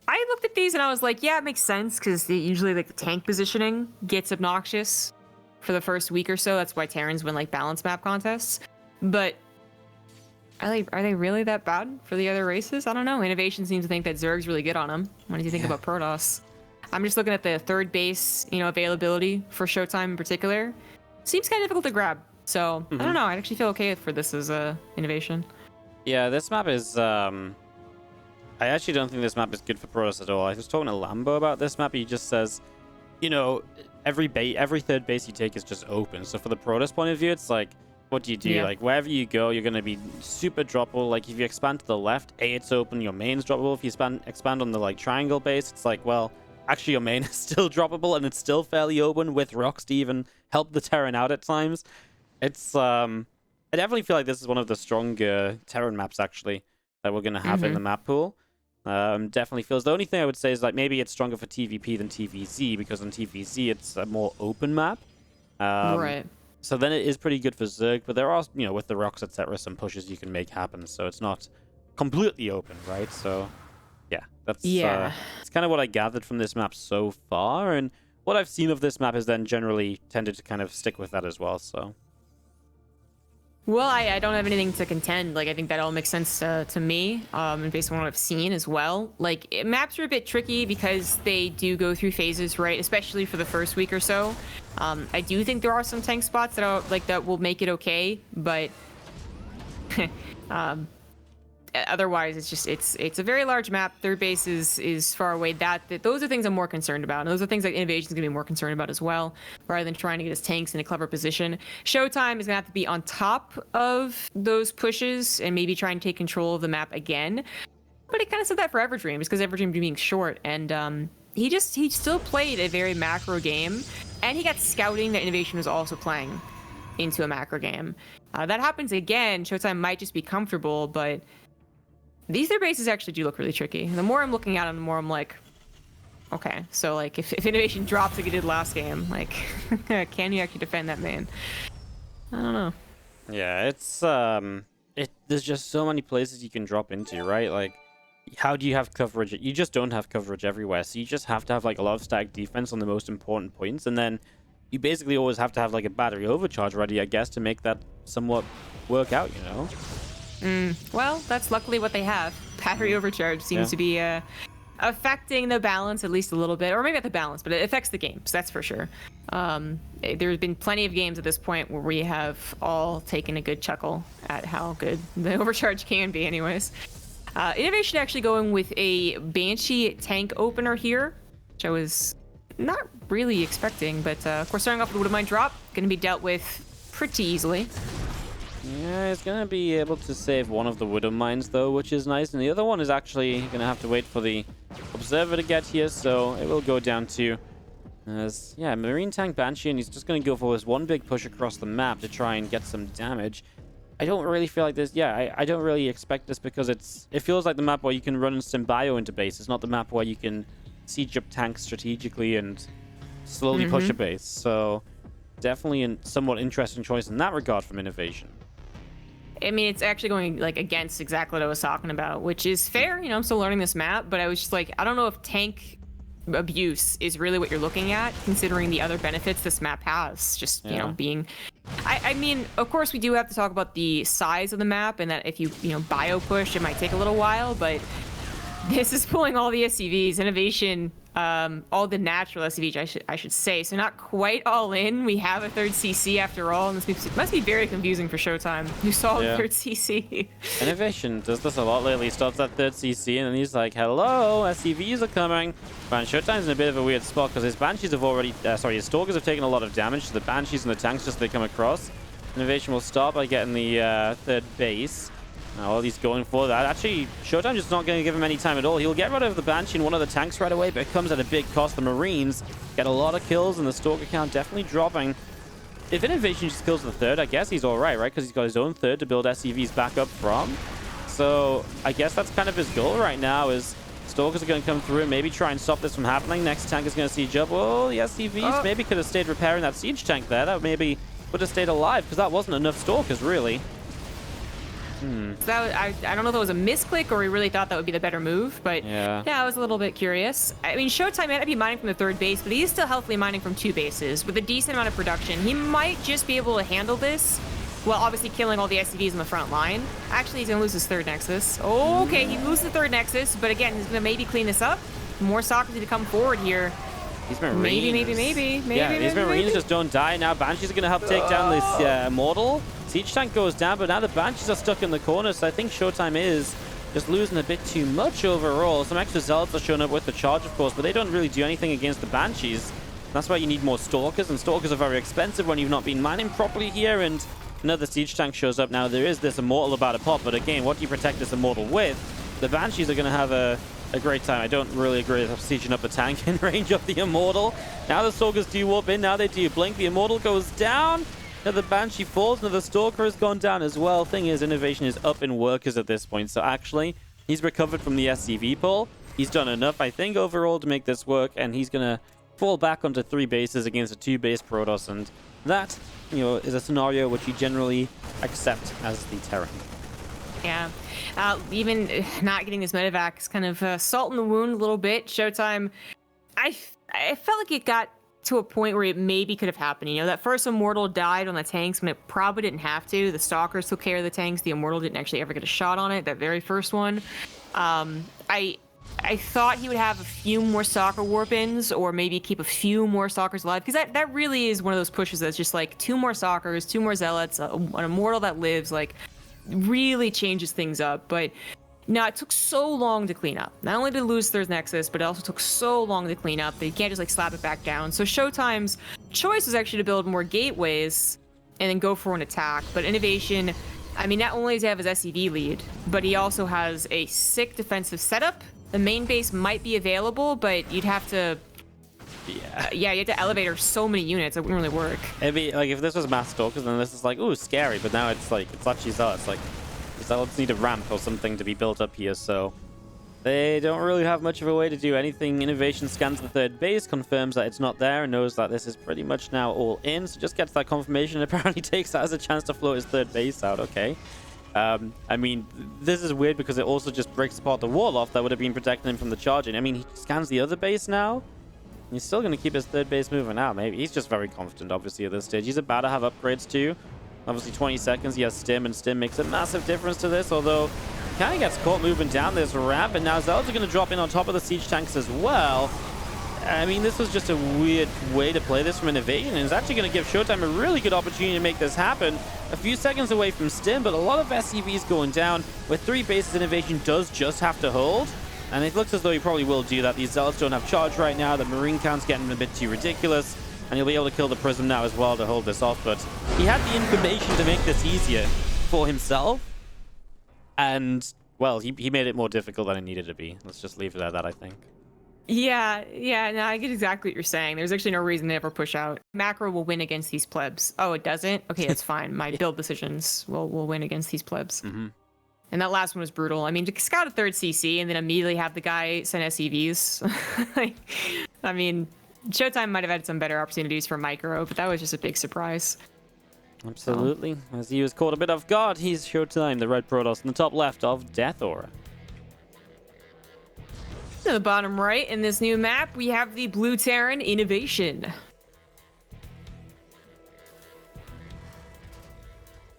I looked at these and I was like, yeah, it makes sense because usually the tank positioning gets obnoxious for the first week or so. That's why Terrans win balance map contests. But are they really that bad for the other races? I don't know. INnoVation seems to think that Zerg's really good on them. What do you think about Protoss? I'm just looking at the third base, availability for ShoWTimE in particular. Seems kind of difficult to grab. So I don't know. I actually feel okay for this as INnoVation. Yeah, this map is. I actually don't think this map is good for Protoss at all. I was talking to Lambo about this map. He just says, every third base you take is just open. So for the Protoss point of view, it's like, what do you do? Yeah. Wherever you go, you're going to be super droppable. If you expand to the left, it's open. Your main's droppable. If you expand on the triangle base, it's like, well, actually your main is still droppable and it's still fairly open with rocks to even help the Terran out at times. It's I definitely feel like this is one of the stronger Terran maps actually that we're going to have in the map pool. Definitely feels. The only thing I would say is maybe it's stronger for TvP than TvZ, because on TvZ it's a more open map. Right. So then it is pretty good for Zerg, but there are, with the rocks, etc., some pushes you can make happen, so it's not completely open, right? So, yeah, that's it's kind of what I gathered from this map so far, and what I've seen of this map is then generally tended to kind of stick with that as well. So. Well, I don't have anything to contend. Like, I think that all makes sense to me, and based on what I've seen as well. Like, maps are a bit tricky because they do go through phases, right? Especially for the first week or so. I do think there are some tank spots that are like that will make it okay, but otherwise, it's a very large map. Third base is far away. Those are things I'm more concerned about. And those are things that INnoVation is going to be more concerned about as well, rather than trying to get his tanks in a clever position. ShoWTimE is going to have to be on top of those pushes and maybe try and take control of the map again. But he kind of said that for Everdream, just because Everdream being short, and he still played a very macro game, and he got scouting that INnoVation was also playing into a macro game. That happens again. ShoWTimE might just be comfortable, but these third bases actually do look really tricky. The more I'm looking at them, the more I'm like, okay, so like if INnoVation drops like it did last game, like can you actually defend that main? I don't know. Yeah, it's there's just so many places you can drop into, right? Like, how do you have coverage? You just don't have coverage everywhere, so you just have to have like a lot of static defense on the most important points, and then you basically always have to have like a battery overcharge ready, I guess, to make that somewhat work out, you know? Well, that's luckily what they have. Battery overcharge seems to be affecting the balance at least a little bit, or maybe not the balance, but it affects the games, that's for sure. There's been plenty of games at this point where we have all taken a good chuckle at how good the overcharge can be anyways. INnoVation actually going with a Banshee tank opener here, which I was not really expecting, but of course starting off with a Wood of Mine drop, going to be dealt with pretty easily. Yeah, he's going to be able to save one of the Widow Mines, though, which is nice. And the other one is actually going to have to wait for the Observer to get here, so it will go down to... Marine Tank Banshee, and he's just going to go for this one big push across the map to try and get some damage. I don't really feel like this... Yeah, I don't really expect this because it feels like the map where you can run Symbio into base. It's not the map where you can siege up tanks strategically and slowly push a base. So definitely a somewhat interesting choice in that regard from INnoVation. I mean, it's actually going like against exactly what I was talking about, which is fair. You know, I'm still learning this map, but I was just like, I don't know if tank abuse is really what you're looking at, considering the other benefits this map has. Just, you know, being... I mean, of course, we do have to talk about the size of the map, and that if you bio push, it might take a little while, but this is pulling all the SCVs. INnoVation, all the natural SCVs, I should say. So not quite all in. We have a third CC after all, and this must be very confusing for ShoWTimE. You saw the third CC. INnoVation does this a lot lately. He starts that third CC, and then he's like, hello, SCVs are coming. Man, ShoWTimE's in a bit of a weird spot, because his Banshees have already... his Stalkers have taken a lot of damage to the Banshees and the tanks just as they come across. INnoVation will start by getting the third base. Well, he's going for that. Actually, ShoWTimE just not going to give him any time at all. He'll get rid of the Banshee and one of the tanks right away, but it comes at a big cost. The Marines get a lot of kills, and the Stalker count definitely dropping. If INnoVation just kills the third, I guess he's all right? Because he's got his own third to build SCVs back up from. So I guess that's kind of his goal right now, is Stalkers are going to come through and maybe try and stop this from happening. Next tank is going to siege up. Oh, the SCVs maybe could have stayed repairing that siege tank there. That maybe would have stayed alive, because that wasn't enough Stalkers, really. So I don't know if it was a misclick or he really thought that would be the better move, but yeah, I was a little bit curious. I mean, ShoWTimE might be mining from the third base, but he's still healthily mining from two bases with a decent amount of production. He might just be able to handle this, well, obviously killing all the SCVs in the front line. Actually, he's going to lose his third Nexus. Okay, he loses the third Nexus, but again, he's going to maybe clean this up. More Socrates to come forward here. These Marines. Maybe. Yeah, these Marines just don't die. Now Banshees are going to help take down this Immortal. Siege tank goes down, but now the Banshees are stuck in the corner, so I think ShoWTimE is just losing a bit too much overall. Some extra Zealots are showing up with the charge, of course, but they don't really do anything against the Banshees. That's why you need more Stalkers, and Stalkers are very expensive when you've not been mining properly here, and another Siege tank shows up. Now, there is this Immortal about to pop, but again, what do you protect this Immortal with? The Banshees are going to have a great time. I don't really agree with sieging up the tank in range of the Immortal. Now the Stalkers do warp in, now they do blink. The Immortal goes down. Another Banshee falls, another Stalker has gone down as well. Thing is, INnoVation is up in workers at this point, so actually, he's recovered from the SCV pull. He's done enough, I think, overall to make this work, and he's going to fall back onto 3 bases against a 2-base Protoss, and that, is a scenario which you generally accept as the Terran. Yeah, even not getting this medevac is kind of salt in the wound a little bit. ShoWTimE, I felt like it got to a point where it maybe could have happened. You know, that first Immortal died on the tanks when it probably didn't have to. The Stalkers took care of the tanks. The Immortal didn't actually ever get a shot on it, that very first one. I thought he would have a few more Stalker warp-ins, or maybe keep a few more Stalkers alive, because that really is one of those pushes that's just like 2 more Stalkers, 2 more Zealots, an Immortal that lives, like, really changes things up. But no, it took so long to clean up. Not only did it lose Third Nexus, but it also took so long to clean up that you can't just like slap it back down. So ShoWTimE's choice was actually to build more gateways and then go for an attack. But INnoVation, I mean, not only does he have his SCV lead, but he also has a sick defensive setup. The main base might be available, but you'd have to... Yeah, you have to elevate so many units. It wouldn't really work. It'd be like if this was Mass Stalkers, then this is like, ooh, scary. But now it's like, it's actually Zealots. Like, Zealots need a ramp or something to be built up here, so they don't really have much of a way to do anything. INnoVation scans the third base, confirms that it's not there, and knows that this is pretty much now all in. So just gets that confirmation. Apparently takes that as a chance to float his third base out. Okay. I mean, this is weird because it also just breaks apart the wall off that would have been protecting him from the charging. I mean, he scans the other base now. He's still going to keep his third base moving out, maybe. He's just very confident, obviously, at this stage. He's about to have upgrades, too. Obviously, 20 seconds. He has Stim, and Stim makes a massive difference to this, although he kind of gets caught moving down this ramp, and now Zealots are going to drop in on top of the siege tanks as well. I mean, this was just a weird way to play this from INnoVation, and it's actually going to give ShoWTimE a really good opportunity to make this happen. A few seconds away from Stim, but a lot of SCVs going down. With 3 bases, INnoVation does just have to hold. And it looks as though he probably will do that. These Zealots don't have charge right now. The Marine count's getting a bit too ridiculous. And he'll be able to kill the Prism now as well to hold this off. But he had the information to make this easier for himself. And, well, he made it more difficult than it needed to be. Let's just leave it at that, I think. Yeah, no, I get exactly what you're saying. There's actually no reason to ever push out. Macro will win against these plebs. Oh, it doesn't? Okay, that's fine. My build decisions will win against these plebs. Mm-hmm. And that last one was brutal. I mean, to scout a third CC and then immediately have the guy send SCVs. Like, I mean, ShoWTimE might have had some better opportunities for micro, but that was just a big surprise. Absolutely. As he was caught a bit off guard, he's ShoWTimE, the red Protoss in the top left of Death Aura. To the bottom right in this new map, we have the blue Terran INnoVation.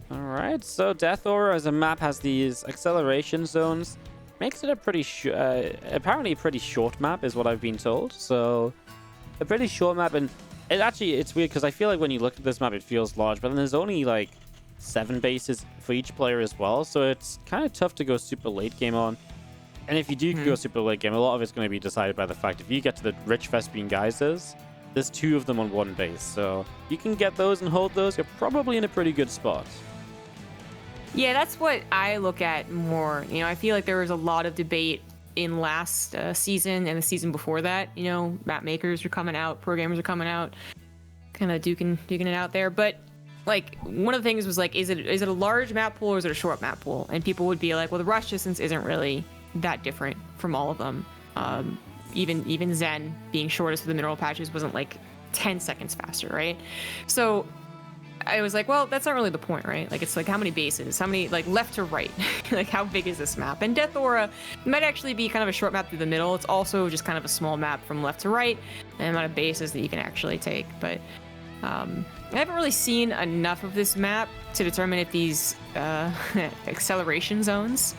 Alright, so Death Aura as a map has these acceleration zones. Makes it a pretty, apparently a pretty short map is what I've been told. So, a pretty short map, and it's weird because I feel like when you look at this map it feels large, but then there's only like 7 bases for each player as well. So it's kind of tough to go super late game on. And if you do go super late game, a lot of it's going to be decided by the fact if you get to the rich Vespian geysers, there's 2 of them on 1 base. So, you can get those and hold those, you're probably in a pretty good spot. Yeah, that's what I look at more. You know, I feel like there was a lot of debate in last season and the season before that. You know, map makers are coming out, programmers are coming out, kind of duking it out there. But like, one of the things was like, is it a large map pool or is it a short map pool? And people would be like, well, the rush distance isn't really that different from all of them. Even Zen being shortest of the mineral patches wasn't like 10 seconds faster, right? So I was like, well, that's not really the point, right? Like, it's like how many bases, how many, like, left to right, like how big is this map? And Death Aura might actually be kind of a short map through the middle. It's also just kind of a small map from left to right, and the amount of bases that you can actually take. But I haven't really seen enough of this map to determine if these acceleration zones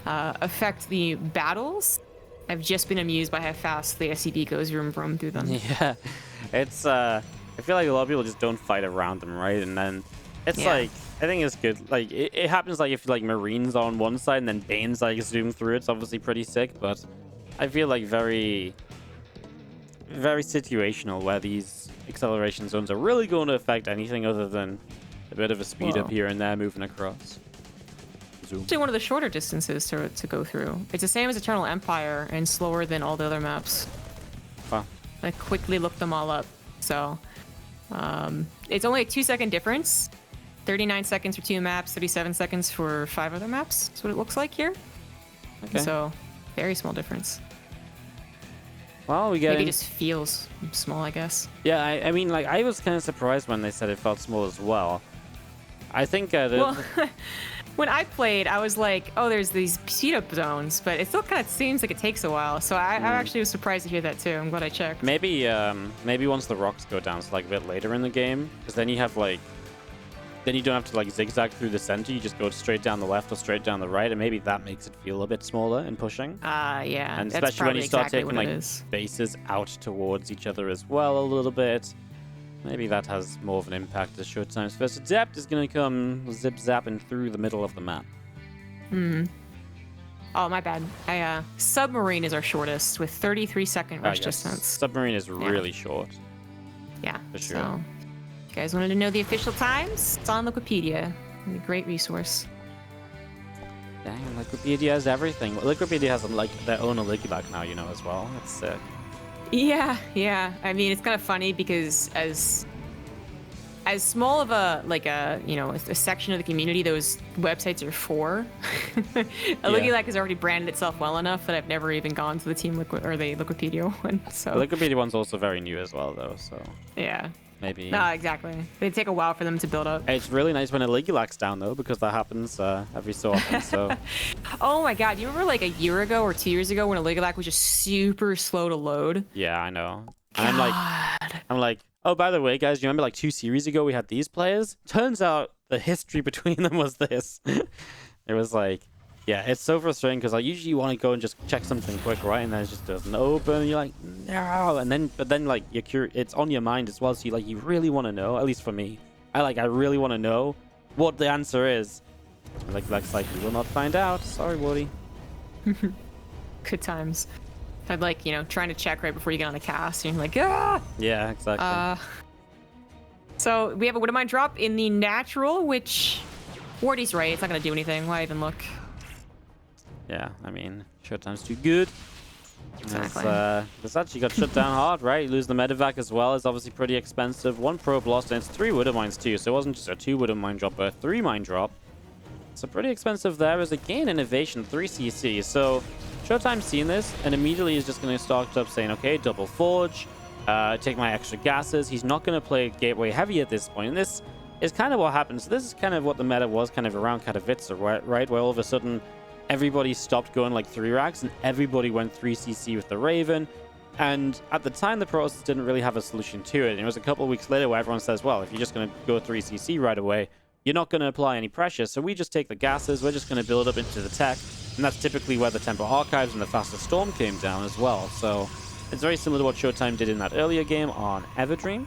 affect the battles. I've just been amused by how fast the SCV goes vroom vroom through them. Yeah, it's I feel like a lot of people just don't fight around them, right? And then it's like, I think it's good. Like, it happens like if like Marines are on one side and then Bane's like zoom through, it's obviously pretty sick. But I feel like very, very situational where these acceleration zones are really going to affect anything other than a bit of a speed up here and there moving across. Zoom. Actually, one of the shorter distances to go through. It's the same as Eternal Empire and slower than all the other maps. Wow. I quickly looked them all up. So it's only a 2-second difference. 39 seconds for 2 maps, 37 seconds for 5 other maps. That's what it looks like here. Okay. So very small difference. Well, we get maybe it just feels small, I guess. Yeah, I mean, like, I was kind of surprised when they said it felt small as well. I think well, when I played, I was like, oh, there's these speed up zones, but it still kind of seems like it takes a while. So I actually was surprised to hear that too. I'm glad I checked. Maybe maybe once the rocks go down, so like a bit later in the game, because then you have like, then you don't have to like zigzag through the center. You just go straight down the left or straight down the right, and maybe that makes it feel a bit smaller in pushing. Yeah. And that's especially when you start exactly taking like bases out towards each other as well a little bit. Maybe that has more of an impact as ShoWTimE's first adept is going to come zip-zapping through the middle of the map. Oh, my bad. Submarine is our shortest with 33-second rush distance. Submarine is really short. Yeah, for sure. So, if you guys wanted to know the official times? It's on Wikipedia. A great resource. Dang, Wikipedia has everything. Wikipedia has like their own Oligibak now, you know, as well. That's sick. Yeah. I mean, it's kind of funny because as small of a section of the community those websites are for, Oligibak has already branded itself well enough that I've never even gone to the the Wikipedia one. So the Wikipedia one's also very new as well, though. So yeah. Maybe. No, exactly. They take a while for them to build up. It's really nice when Oligibak's down, though, because that happens every so often. So. Oh my god, you remember like a year ago or 2 years ago when Oligibak was just super slow to load? Yeah, I know. And I'm like, oh, by the way, guys, you remember like 2 series ago we had these players? Turns out the history between them was this. It was like, yeah, it's so frustrating because I usually want to go and just check something quick, right? And then it just doesn't open. And you're like, no. But then like it's on your mind as well. So you really want to know. At least for me, I really want to know what the answer is. Like you will not find out. Sorry, Wardy. Good times. I'd trying to check right before you get on a cast, and you're like, ah. Yeah, exactly. So we have a Wood of Mine drop in the natural, which Wardy's right. It's not gonna do anything. Why even look? Yeah, I mean, ShoWTimE's too good. Exactly. This actually got shut down hard, right? You lose the medevac as well. It's obviously pretty expensive. 1 probe lost, and it's 3 Wood of Mines too. So it wasn't just a 2 Wood of Mine drop, but a 3 mine drop. So pretty expensive there. As again, INnoVation 3 CC. So ShoWTimE's seen this and immediately is just going to start up saying, okay, double forge, take my extra gases. He's not going to play gateway heavy at this point. And this is kind of what happens. This is kind of what the meta was kind of around Katowice, right? Where all of a sudden everybody stopped going like 3 racks and everybody went 3 CC with the Raven. And at the time, the process didn't really have a solution to it. And it was a couple of weeks later where everyone says, well, if you're just going to go 3 CC right away, you're not going to apply any pressure. So we just take the gases. We're just going to build up into the tech. And that's typically where the Temple Archives and the Faster Storm came down as well. So it's very similar to what ShoWTimE did in that earlier game on Everdream.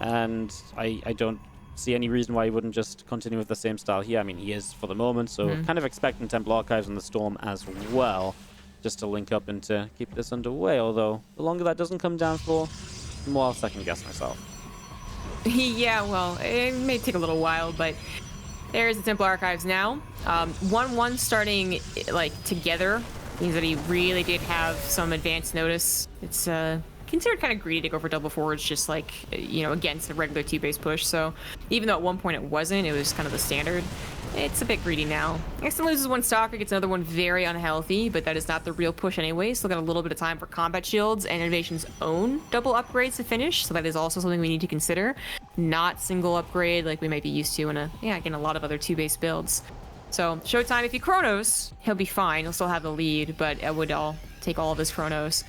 And I don't see any reason why he wouldn't just continue with the same style here. I mean, he is for the moment. So kind of expecting Temple Archives and the Storm as well, just to link up and to keep this underway. Although the longer that doesn't come down for, the more I'll second guess myself. Yeah, well, it may take a little while, but there's the Temple Archives now. 1-1 starting together means that he really did have some advance notice. It's considered kind of greedy to go for double forwards just against the regular 2-base push. So even though at one point it wasn't, it was kind of the standard. It's a bit greedy now. Nexon loses 1 stalker, gets another one very unhealthy, but that is not the real push anyway. Still got a little bit of time for combat shields and INnoVation's own double upgrades to finish, so that is also something we need to consider. Not single upgrade like we might be used to in a lot of other 2-base builds. So ShoWTimE, if he Chronos, he'll be fine. He'll still have the lead, but I would take all of his Chronos.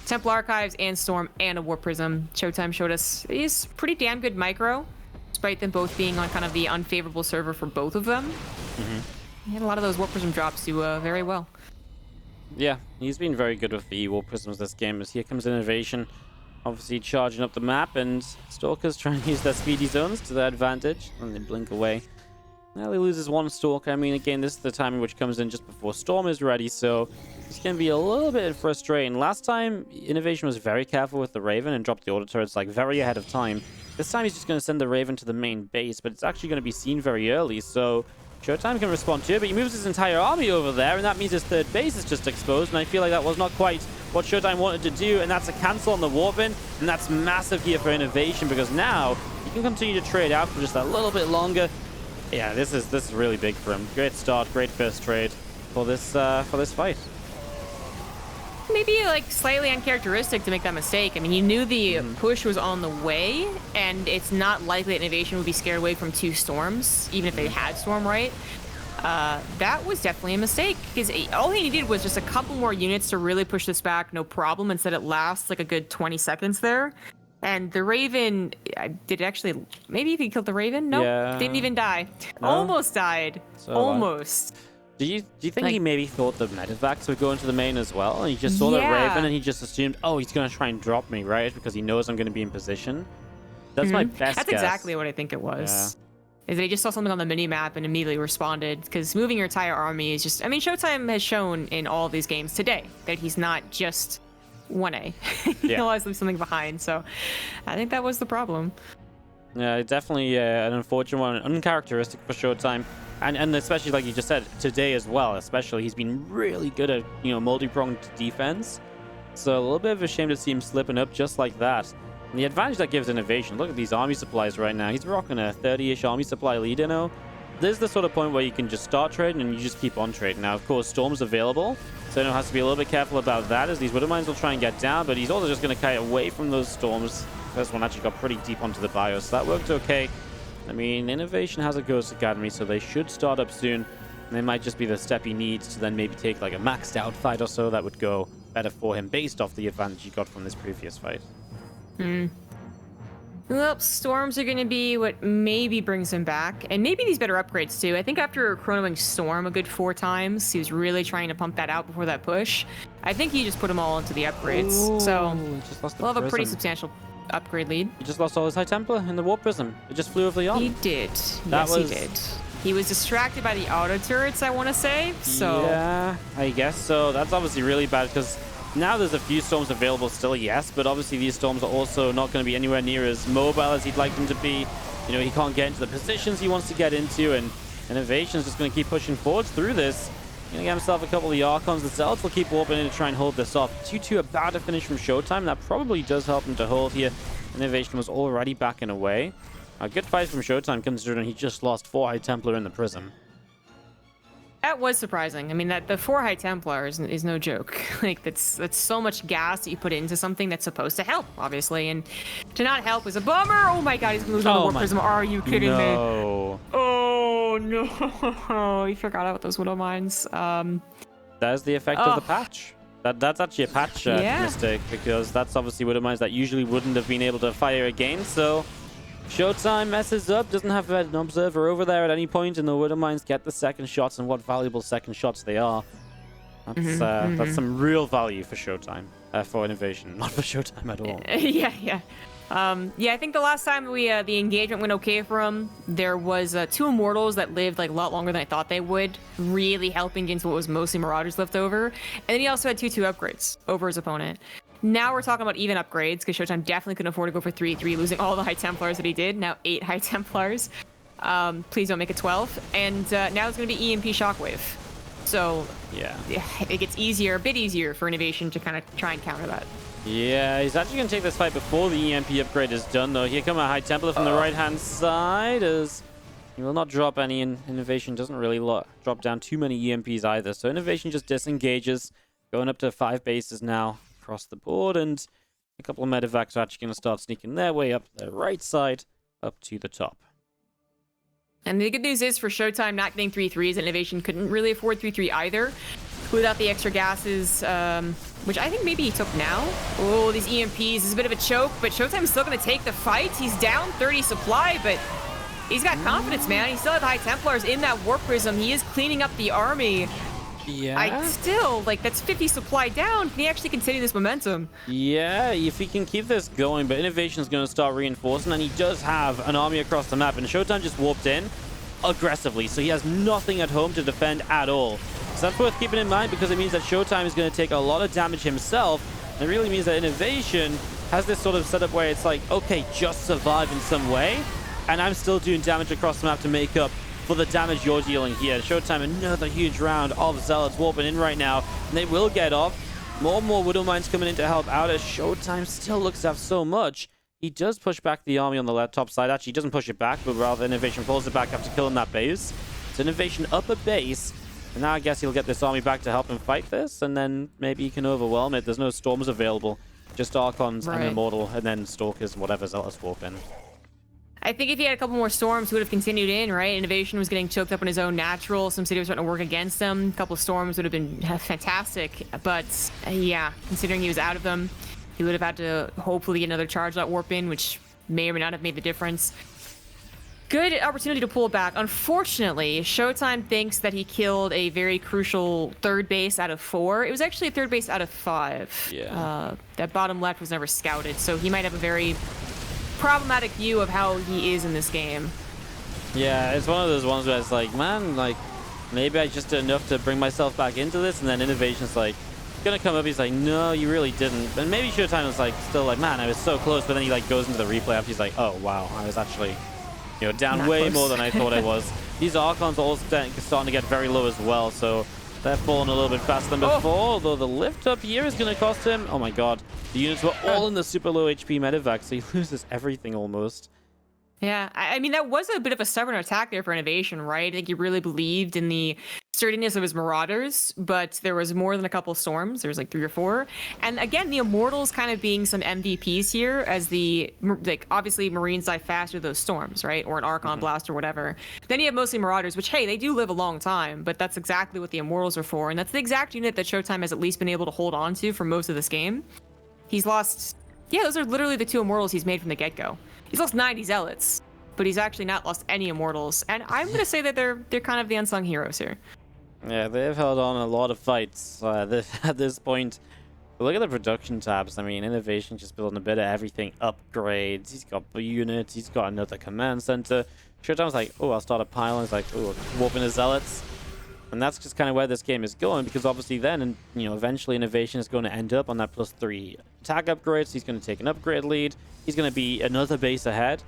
Temple Archives and Storm and a Warp Prism. ShoWTimE showed us he's pretty damn good micro, despite them both being on kind of the unfavorable server for both of them. He had a lot of those Warp Prism drops do very well. Yeah, he's been very good with the Warp Prisms this game, as here comes INnoVation, obviously charging up the map, and Stalkers trying to use their speedy zones to their advantage, and they blink away. Well, he loses 1 Stalker. I mean, again, this is the timing which comes in just before Storm is ready, so it's going to be a little bit frustrating. Last time, INnoVation was very careful with the Raven and dropped the auto turrets very ahead of time. This time he's just going to send the Raven to the main base, but it's actually going to be seen very early, so ShoWTimE can respond to it, but he moves his entire army over there, and that means his 3rd base is just exposed, and I feel like that was not quite what ShoWTimE wanted to do, and that's a cancel on the Warpin, and that's massive here for INnoVation, because now he can continue to trade out for just a little bit longer. Yeah, this is really big for him. Great start, great first trade for this fight. Maybe slightly uncharacteristic to make that mistake. I mean, you knew the push was on the way, and it's not likely that INnoVation would be scared away from 2 storms, even if they had Storm right. that was definitely a mistake because all he needed was just a couple more units to really push this back, no problem. Instead, it lasts like a good 20 seconds there. And the Raven, did it actually, maybe if he killed the Raven? Nope, Yeah. didn't even die. No? Almost died. So Almost. Do you think Like- he maybe thought the medevacs would go into the main as well? And he just saw that Yeah. Raven and he just assumed, oh, he's going to try and drop me, right? Because he knows I'm going to be in position. That's my best That's guess. exactly what I think it was. Is that he just saw something on the mini-map and immediately responded. Because moving your entire army is just... I mean, ShoWTimE has shown in all of these games today that he's not just 1A. He'll always leave something behind. So I think that was the problem. Yeah, definitely an unfortunate one, uncharacteristic for ShoWTimE. And especially, like you just said, today as well, especially, he's been really good at, multi-pronged defense. So a little bit of a shame to see him slipping up just like that. And the advantage that gives INnoVation, look at these army supplies right now. He's rocking a 30-ish army supply lead, This is the sort of point where you can just start trading and you just keep on trading. Now, of course, Storm's available, so Inno has to be a little bit careful about that, as these Widow Mines will try and get down, but he's also just going to kite away from those Storms. First one actually got pretty deep onto the bio, so that worked okay. I mean, INnoVation has a Ghost Academy, so they should start up soon. And they might just be the step he needs to then maybe take like a maxed out fight or so that would go better for him based off the advantage he got from this previous fight. Well, Storms are going to be what maybe brings him back. And maybe these better upgrades, too. I think after chronoing Storm a good 4 times, he was really trying to pump that out before that push. I think he just put them all into the upgrades. Ooh, so just lost the we'll have a pretty prism. substantial upgrade lead. He just lost all his High Templar in the Warp Prism. It just flew over the arm. He did. That Yes, was- he did. He was distracted by the auto turrets, I want to say. So Yeah, I guess so. That's obviously really bad because now there's a few Storms available still, yes, but obviously these Storms are also not going to be anywhere near as mobile as he'd like them to be. He can't get into the positions he wants to get into, and INnoVation's just going to keep pushing forwards through this. Going to get himself a couple of the Archons. The Zealots will keep warping in to try and hold this off. 2-2 about to finish from ShoWTimE. That probably does help him to hold here. INnoVation was already backing away. A good fight from ShoWTimE considering he just lost 4 High Templar in the Prism. that was surprising. I mean, that the 4 High Templar is no joke. Like, that's so much gas that you put into something that's supposed to help, obviously. And to not help is a bummer. Oh my god, he's going to lose on the Warp Prism. Are you kidding me? No. Oh no, he forgot about those Widow Mines. That's the effect of the patch. That's actually a patch mistake, because that's obviously Widow Mines that usually wouldn't have been able to fire again. So ShoWTimE messes up, doesn't have an observer over there at any point, and the Widow Mines get the second shots, and what valuable second shots they are. That's some real value for ShoWTimE, for INnoVation, not for ShoWTimE at all. Yeah. I think the last time the engagement went okay for him, there was 2 Immortals that lived like a lot longer than I thought they would, really helping against what was mostly Marauders left over. And then he also had 2-2 upgrades over his opponent. Now we're talking about even upgrades, because ShoWTimE definitely couldn't afford to go for 3-3, losing all the High Templars that he did. Now 8 High Templars. Please don't make it 12. And now it's going to be EMP Shockwave. So Yeah. it gets easier, a bit easier for INnoVation to kind of try and counter that. Yeah, he's actually going to take this fight before the EMP upgrade is done, though. Here come a High Templar from the right-hand side, as he will not drop any, and INnoVation doesn't really drop down too many EMPs either. So INnoVation just disengages, going up to 5 bases now across the board, and a couple of medevacs are actually going to start sneaking their way up the right side, up to the top. And the good news is for ShoWTimE not getting 3-3s, INnoVation couldn't really afford 3-3 either without the extra gases, which I think maybe he took now. Oh, these EMPs is a bit of a choke, but ShoWTime's still going to take the fight. He's down 30 supply, but he's got confidence, man. He still has High Templars in that Warp Prism. He is cleaning up the army. Yeah. That's 50 supply down. Can he actually continue this momentum? Yeah, if he can keep this going, but INnoVation's going to start reinforcing, and he does have an army across the map, and ShoWTimE just warped in aggressively, so he has nothing at home to defend at all. So that's worth keeping in mind, because it means that ShoWTimE is going to take a lot of damage himself, and it really means that INnoVation has this sort of setup where it's like, okay, just survive in some way, and I'm still doing damage across the map to make up for the damage you're dealing here. ShoWTimE, another huge round of Zealots warping in right now, and they will get off. More and more Widow Mines coming in to help out, as ShoWTimE still looks to have so much. He does push back the army on the left top side. Actually, he doesn't push it back, but rather INnoVation pulls it back after killing that base. So INnoVation up a base, and now I guess he'll get this army back to help him fight this, and then maybe he can overwhelm it. There's no Storms available, just Archons and Immortal, and then Stalkers and whatever Zealots warp in. I think if he had a couple more storms, he would have continued in, right? INnoVation was getting choked up on his own natural. Some city was starting to work against him. A couple storms would have been fantastic. But yeah, considering he was out of them, he would have had to hopefully get another charge that warp in, which may or may not have made the difference. Good opportunity to pull back. Unfortunately, ShoWTimE thinks that he killed a very crucial third base out of 4. It was actually a third base out of 5. Yeah. That bottom left was never scouted, so he might have a very problematic view of how he is in this game. Yeah, it's one of those ones where it's like, man, like, maybe I just did enough to bring myself back into this, and then INnoVation's like, gonna come up, he's like, no, you really didn't. And maybe ShoWTimE was like, still like, man, I was so close, but then he like goes into the replay after he's like, oh, wow, I was actually, you know, down way close. more than I thought I was. These Archons are all starting to get very low as well, so they're falling a little bit faster than before, although the lift up here is going to cost him. Oh my god. The units were all in the super low HP medevac, so he loses everything almost. Yeah, I mean, that was a bit of a stubborn attack there for INnoVation, right? I think he really believed in the sturdiness of his Marauders, but there was more than a couple storms. There was like 3 or 4. And again, the Immortals kind of being some MVPs here, as the, like, obviously Marines die faster those storms, right? Or an Archon Blast or whatever. Then you have mostly Marauders, which, hey, they do live a long time, but that's exactly what the Immortals are for. And that's the exact unit that ShoWTimE has at least been able to hold on to for most of this game. He's lost, yeah, those are literally the 2 Immortals he's made from the get-go. He's lost 90 Zealots, but he's actually not lost any Immortals. And I'm going to say that they're kind of the unsung heroes here. Yeah, they've held on a lot of fights at this point. But look at the production tabs. I mean, INnoVation just building a bit of everything. Upgrades. He's got units. He's got another command center. ShoWTimE's like, oh, I'll start a pile. He's like, oh, warping the Zealots. And that's just kind of where this game is going, because obviously then, and you know, eventually INnoVation is going to end up on that +3 attack upgrades. He's going to take an upgrade lead. He's going to be another base ahead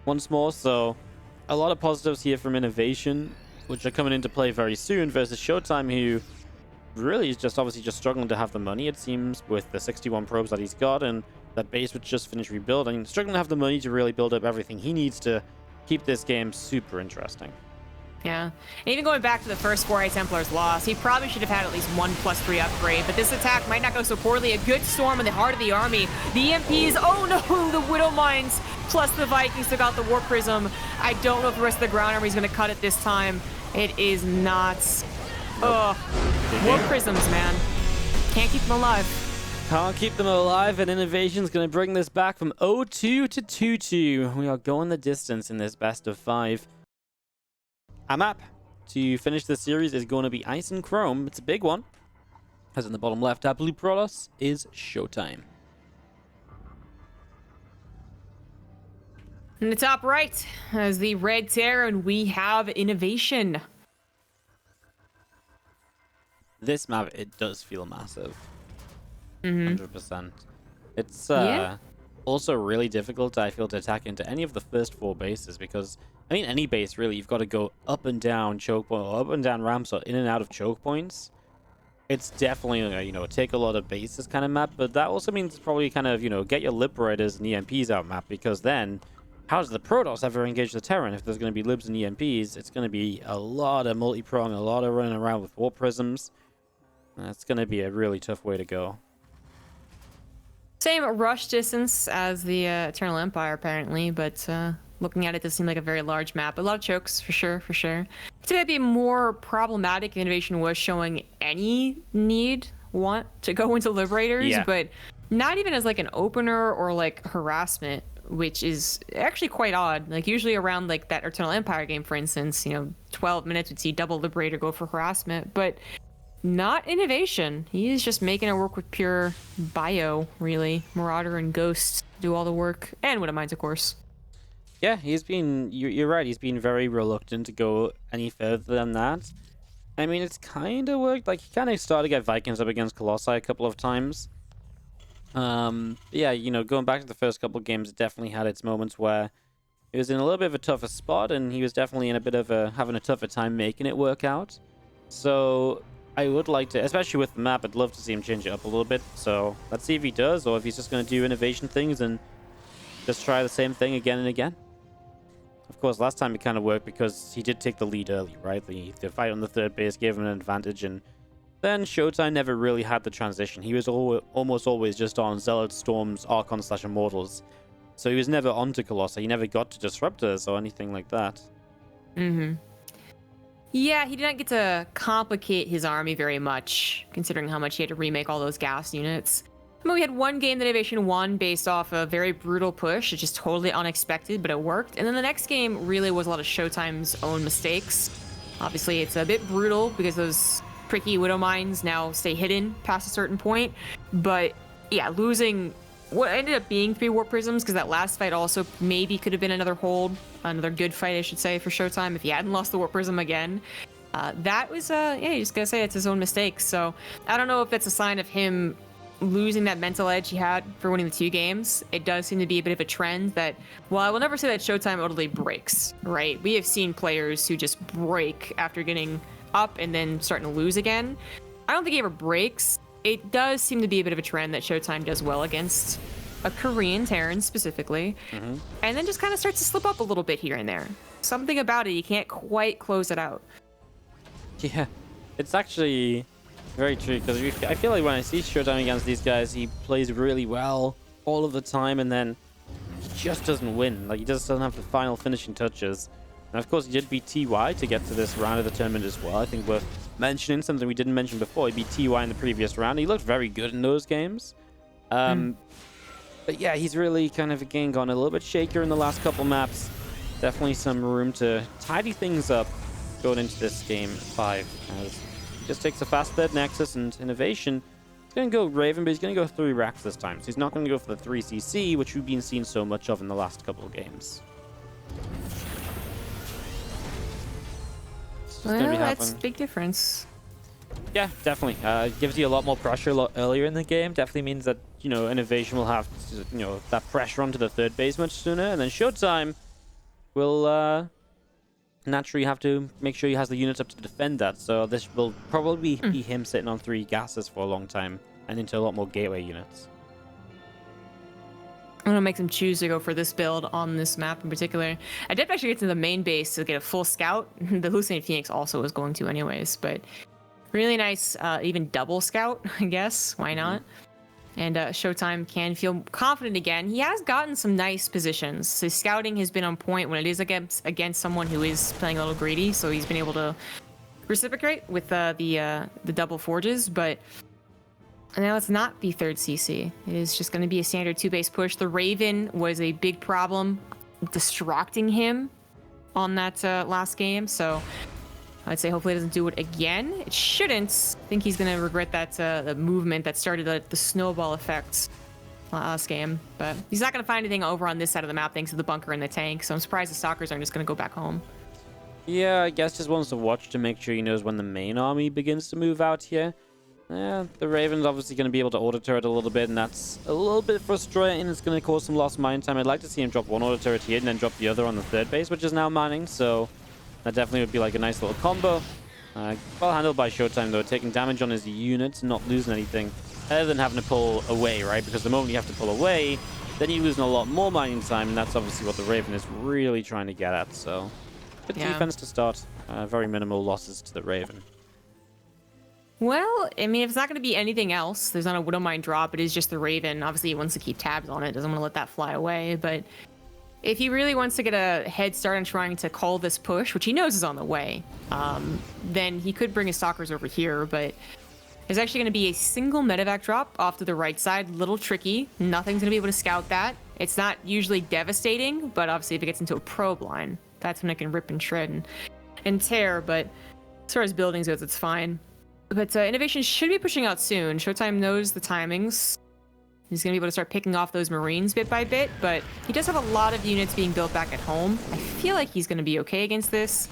once more. So a lot of positives here from INnoVation, which are coming into play very soon, versus ShoWTimE, who really is just obviously just struggling to have the money, it seems, with the 61 probes that he's got and that base which just finished rebuilding. Struggling to have the money to really build up everything he needs to keep this game super interesting. Yeah, and even going back to the first 4A Templars loss, he probably should have had at least 1 +3 upgrade, but this attack might not go so poorly. A good storm in the heart of the army. The EMPs, oh no, the Widow Mines, plus the Vikings took out the Warp Prism. I don't know if the rest of the ground army is going to cut it this time. It is not. Ugh. Warp Prisms, man. Can't keep them alive. Can't keep them alive, and INnoVation's going to bring this back from 0-2 to 2-2. We are going the distance in this best of 5. Our map to finish the series is going to be Ice and Chrome. It's a big one. As in the bottom left, our blue Protoss is ShoWTimE. In the top right, as the Red Terran, we have INnoVation. This map, it does feel massive. 100%. It's Yeah. also really difficult, I feel, to attack into any of the first 4 bases, because I mean, any base really, you've got to go up and down choke point, or up and down ramps, or in and out of choke points. It's definitely, you know, take a lot of bases kind of map, but that also means probably kind of, you know, get your Liberators and EMPs out map, because then, how does the Protoss ever engage the Terran? If there's going to be Libs and EMPs, it's going to be a lot of multi-prong, a lot of running around with Warp Prisms. That's going to be a really tough way to go. Same rush distance as the Eternal Empire, apparently, but looking at it, does seem like a very large map. A lot of chokes, for sure, for sure. It might be more problematic if INnoVation was showing any want to go into Liberators, but not even as like an opener or like harassment, which is actually quite odd. Like usually around like that Eternal Empire game, for instance, you know, 12 minutes we'd see double Liberator go for harassment, but not INnoVation. He is just making it work with pure bio, really. Marauder and Ghost do all the work, and Widow Mines, of course. Yeah, he's been, you're right, he's been very reluctant to go any further than that. I mean, it's kind of worked. Like, he kind of started to get Vikings up against Colossi a couple of times. Yeah, you know, going back to the first couple of games, it definitely had its moments where it was in a little bit of a tougher spot, and he was definitely in a bit of a, having a tougher time making it work out. So I would like to, especially with the map, I'd love to see him change it up a little bit. So let's see if he does, or if he's just going to do INnoVation things and just try the same thing again and again. Of course, last time it kind of worked because he did take the lead early, right? The fight on the third base gave him an advantage, and then ShoWTimE never really had the transition. He was almost always just on Zealots, Storms, Archons / Immortals. So he was never onto Colossus. He never got to Disruptors or anything like that. Yeah, he didn't get to complicate his army very much, considering how much he had to remake all those gas units. I mean, we had one game that INnoVation won based off a very brutal push. It's just totally unexpected, but it worked. And then the next game really was a lot of ShoWTimE's own mistakes. Obviously, it's a bit brutal because those pricky Widow Mines now stay hidden past a certain point. But yeah, losing what ended up being 3 Warp Prisms, because that last fight also maybe could have been another hold, another good fight, I should say, for ShoWTimE if he hadn't lost the Warp Prism again. That was, yeah, you just gotta say it's his own mistakes. So I don't know if that's a sign of him losing that mental edge he had for winning the 2 games. It does seem to be a bit of a trend that, well, I will never say that ShoWTimE totally breaks, right? We have seen players who just break after getting up and then starting to lose again. I don't think he ever breaks. It does seem to be a bit of a trend that ShoWTimE does well against a Korean Terran specifically, and then just kind of starts to slip up a little bit here and there. Something about it, you can't quite close it out. Yeah, it's actually very true, because I feel like when I see ShoWTimE against these guys, he plays really well all of the time, and then he just doesn't win. Like, he just doesn't have the final finishing touches. And of course, he did beat TY to get to this round of the tournament as well. I think worth mentioning, something we didn't mention before. He beat TY in the previous round. He looked very good in those games. But yeah, he's really kind of, again, gone a little bit shakier in the last couple maps. Definitely some room to tidy things up going into this game 5. As he just takes a fast third Nexus and INnoVation. He's going to go Raven, but he's going to go 3 racks this time. So he's not going to go for the 3CC, which we've been seeing so much of in the last couple of games. Well, that's a big difference. Yeah, definitely. It gives you a lot more pressure a lot earlier in the game. Definitely means that, you know, INnoVation will have, you know, that pressure onto the third base much sooner. And then ShoWTimE will naturally have to make sure he has the units up to defend that. So this will probably be him sitting on 3 gases for a long time and into a lot more gateway units. I'm going to make them choose to go for this build on this map in particular. I did actually get to the main base to get a full scout. The Hallucinated Phoenix also was going to anyways, but really nice, even double scout, I guess. Why not? And ShoWTimE can feel confident again. He has gotten some nice positions. His scouting has been on point when it is against someone who is playing a little greedy, so he's been able to reciprocate with the double forges, but now it's not the 3rd CC. It is just going to be a standard 2-base push. The Raven was a big problem distracting him on that last game, so I'd say hopefully it doesn't do it again. It shouldn't. I think he's going to regret that the movement that started the snowball effect last game, but he's not going to find anything over on this side of the map thanks to the bunker and the tank, so I'm surprised the Stalkers aren't just going to go back home. Yeah, I guess just wants to watch to make sure he knows when the main army begins to move out here. Yeah, the Raven's obviously going to be able to auto turret a little bit, and that's a little bit frustrating. It's going to cause some lost mine time. I'd like to see him drop 1 auto turret here and then drop the other on the 3rd base, which is now mining, so that definitely would be like a nice little combo. Well handled by ShoWTimE, though, taking damage on his units, not losing anything, other than having to pull away, right? Because the moment you have to pull away, then you're losing a lot more mining time, and that's obviously what the Raven is really trying to get at, so good defense to start. Very minimal losses to the Raven. Well, I mean, if it's not going to be anything else, there's not a Widow Mine drop. It is just the Raven. Obviously, he wants to keep tabs on it. Doesn't want to let that fly away. But if he really wants to get a head start on trying to call this push, which he knows is on the way, then he could bring his Stalkers over here. But there's actually going to be a single medevac drop off to the right side. Little tricky. Nothing's going to be able to scout that. It's not usually devastating, but obviously if it gets into a probe line, that's when it can rip and shred and tear. But as far as buildings goes, it's fine. But INnoVation should be pushing out soon. ShoWTimE knows the timings. He's going to be able to start picking off those Marines bit by bit, but he does have a lot of units being built back at home. I feel like he's going to be okay against this.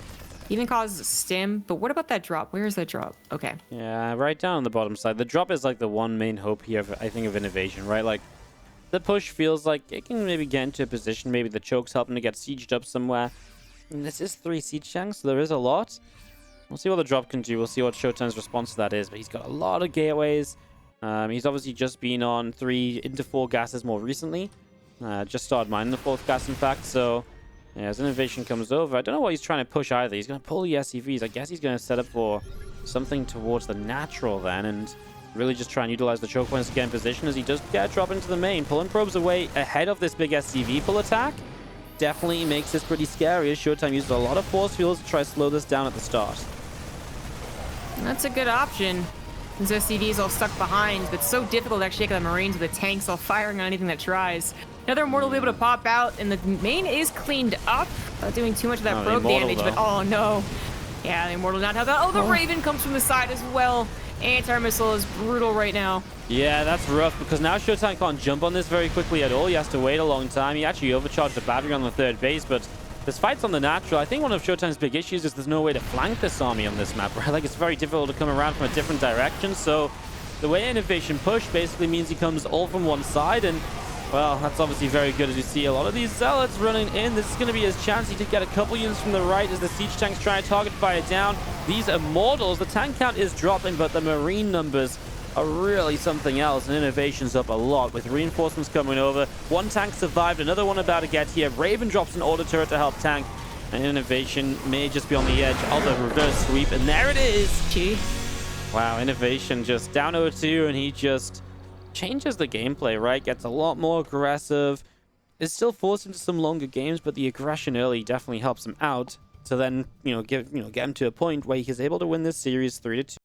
Even causes a stim, but what about that drop? Where is that drop? Okay. Yeah, right down on the bottom side. The drop is like the one main hope here, I think, of INnoVation, right? Like, the push feels like it can maybe get into a position. Maybe the choke's helping to get sieged up somewhere. And this is 3 siege tanks, so there is a lot. We'll see what the drop can do. We'll see what ShoWTimE's response to that is. But he's got a lot of gateways. He's obviously just been on 3 into 4 gases more recently. Just started mining the 4th gas, in fact. So, yeah, as INnoVation comes over, I don't know what he's trying to push either. He's going to pull the SCVs. I guess he's going to set up for something towards the natural then. And really just try and utilize the choke points to get in position as he does get a drop into the main. Pulling probes away ahead of this big SCV pull attack definitely makes this pretty scary as ShoWTimE uses a lot of force fields to try to slow this down at the start. That's a good option. These SCVs all stuck behind, but it's so difficult to actually take the Marines with the tanks all firing on anything that tries. Another Immortal will be able to pop out, and the main is cleaned up. Not doing too much of that probe damage, but oh no. Yeah, the Immortal not have that. Oh, the Raven comes from the side as well. Anti-missile is brutal right now. Yeah, that's rough because now ShoWTimE can't jump on this very quickly at all. He has to wait a long time. He actually overcharged the battery on the third base, but this fight's on the natural. I think one of ShoWTimE's big issues is there's no way to flank this army on this map, right? Like, it's very difficult to come around from a different direction. So the way INnoVation push basically means he comes all from one side, and well, that's obviously very good as you see a lot of these zealots running in. This is going to be his chance to get a couple units from the right as the siege tanks try to target fire down these Immortals. The tank count is dropping, but the Marine numbers are really something else, and INnoVation's up a lot with reinforcements coming over. One tank survived, another one about to get here. Raven drops an order turret to help tank, and INnoVation may just be on the edge of the reverse sweep, and there it is. Gee. Wow, INnoVation just down 0-2, and he just changes the gameplay, right? Gets a lot more aggressive. Is still forced into some longer games, but the aggression early definitely helps him out to then, get him to a point where he is able to win this series 3-2.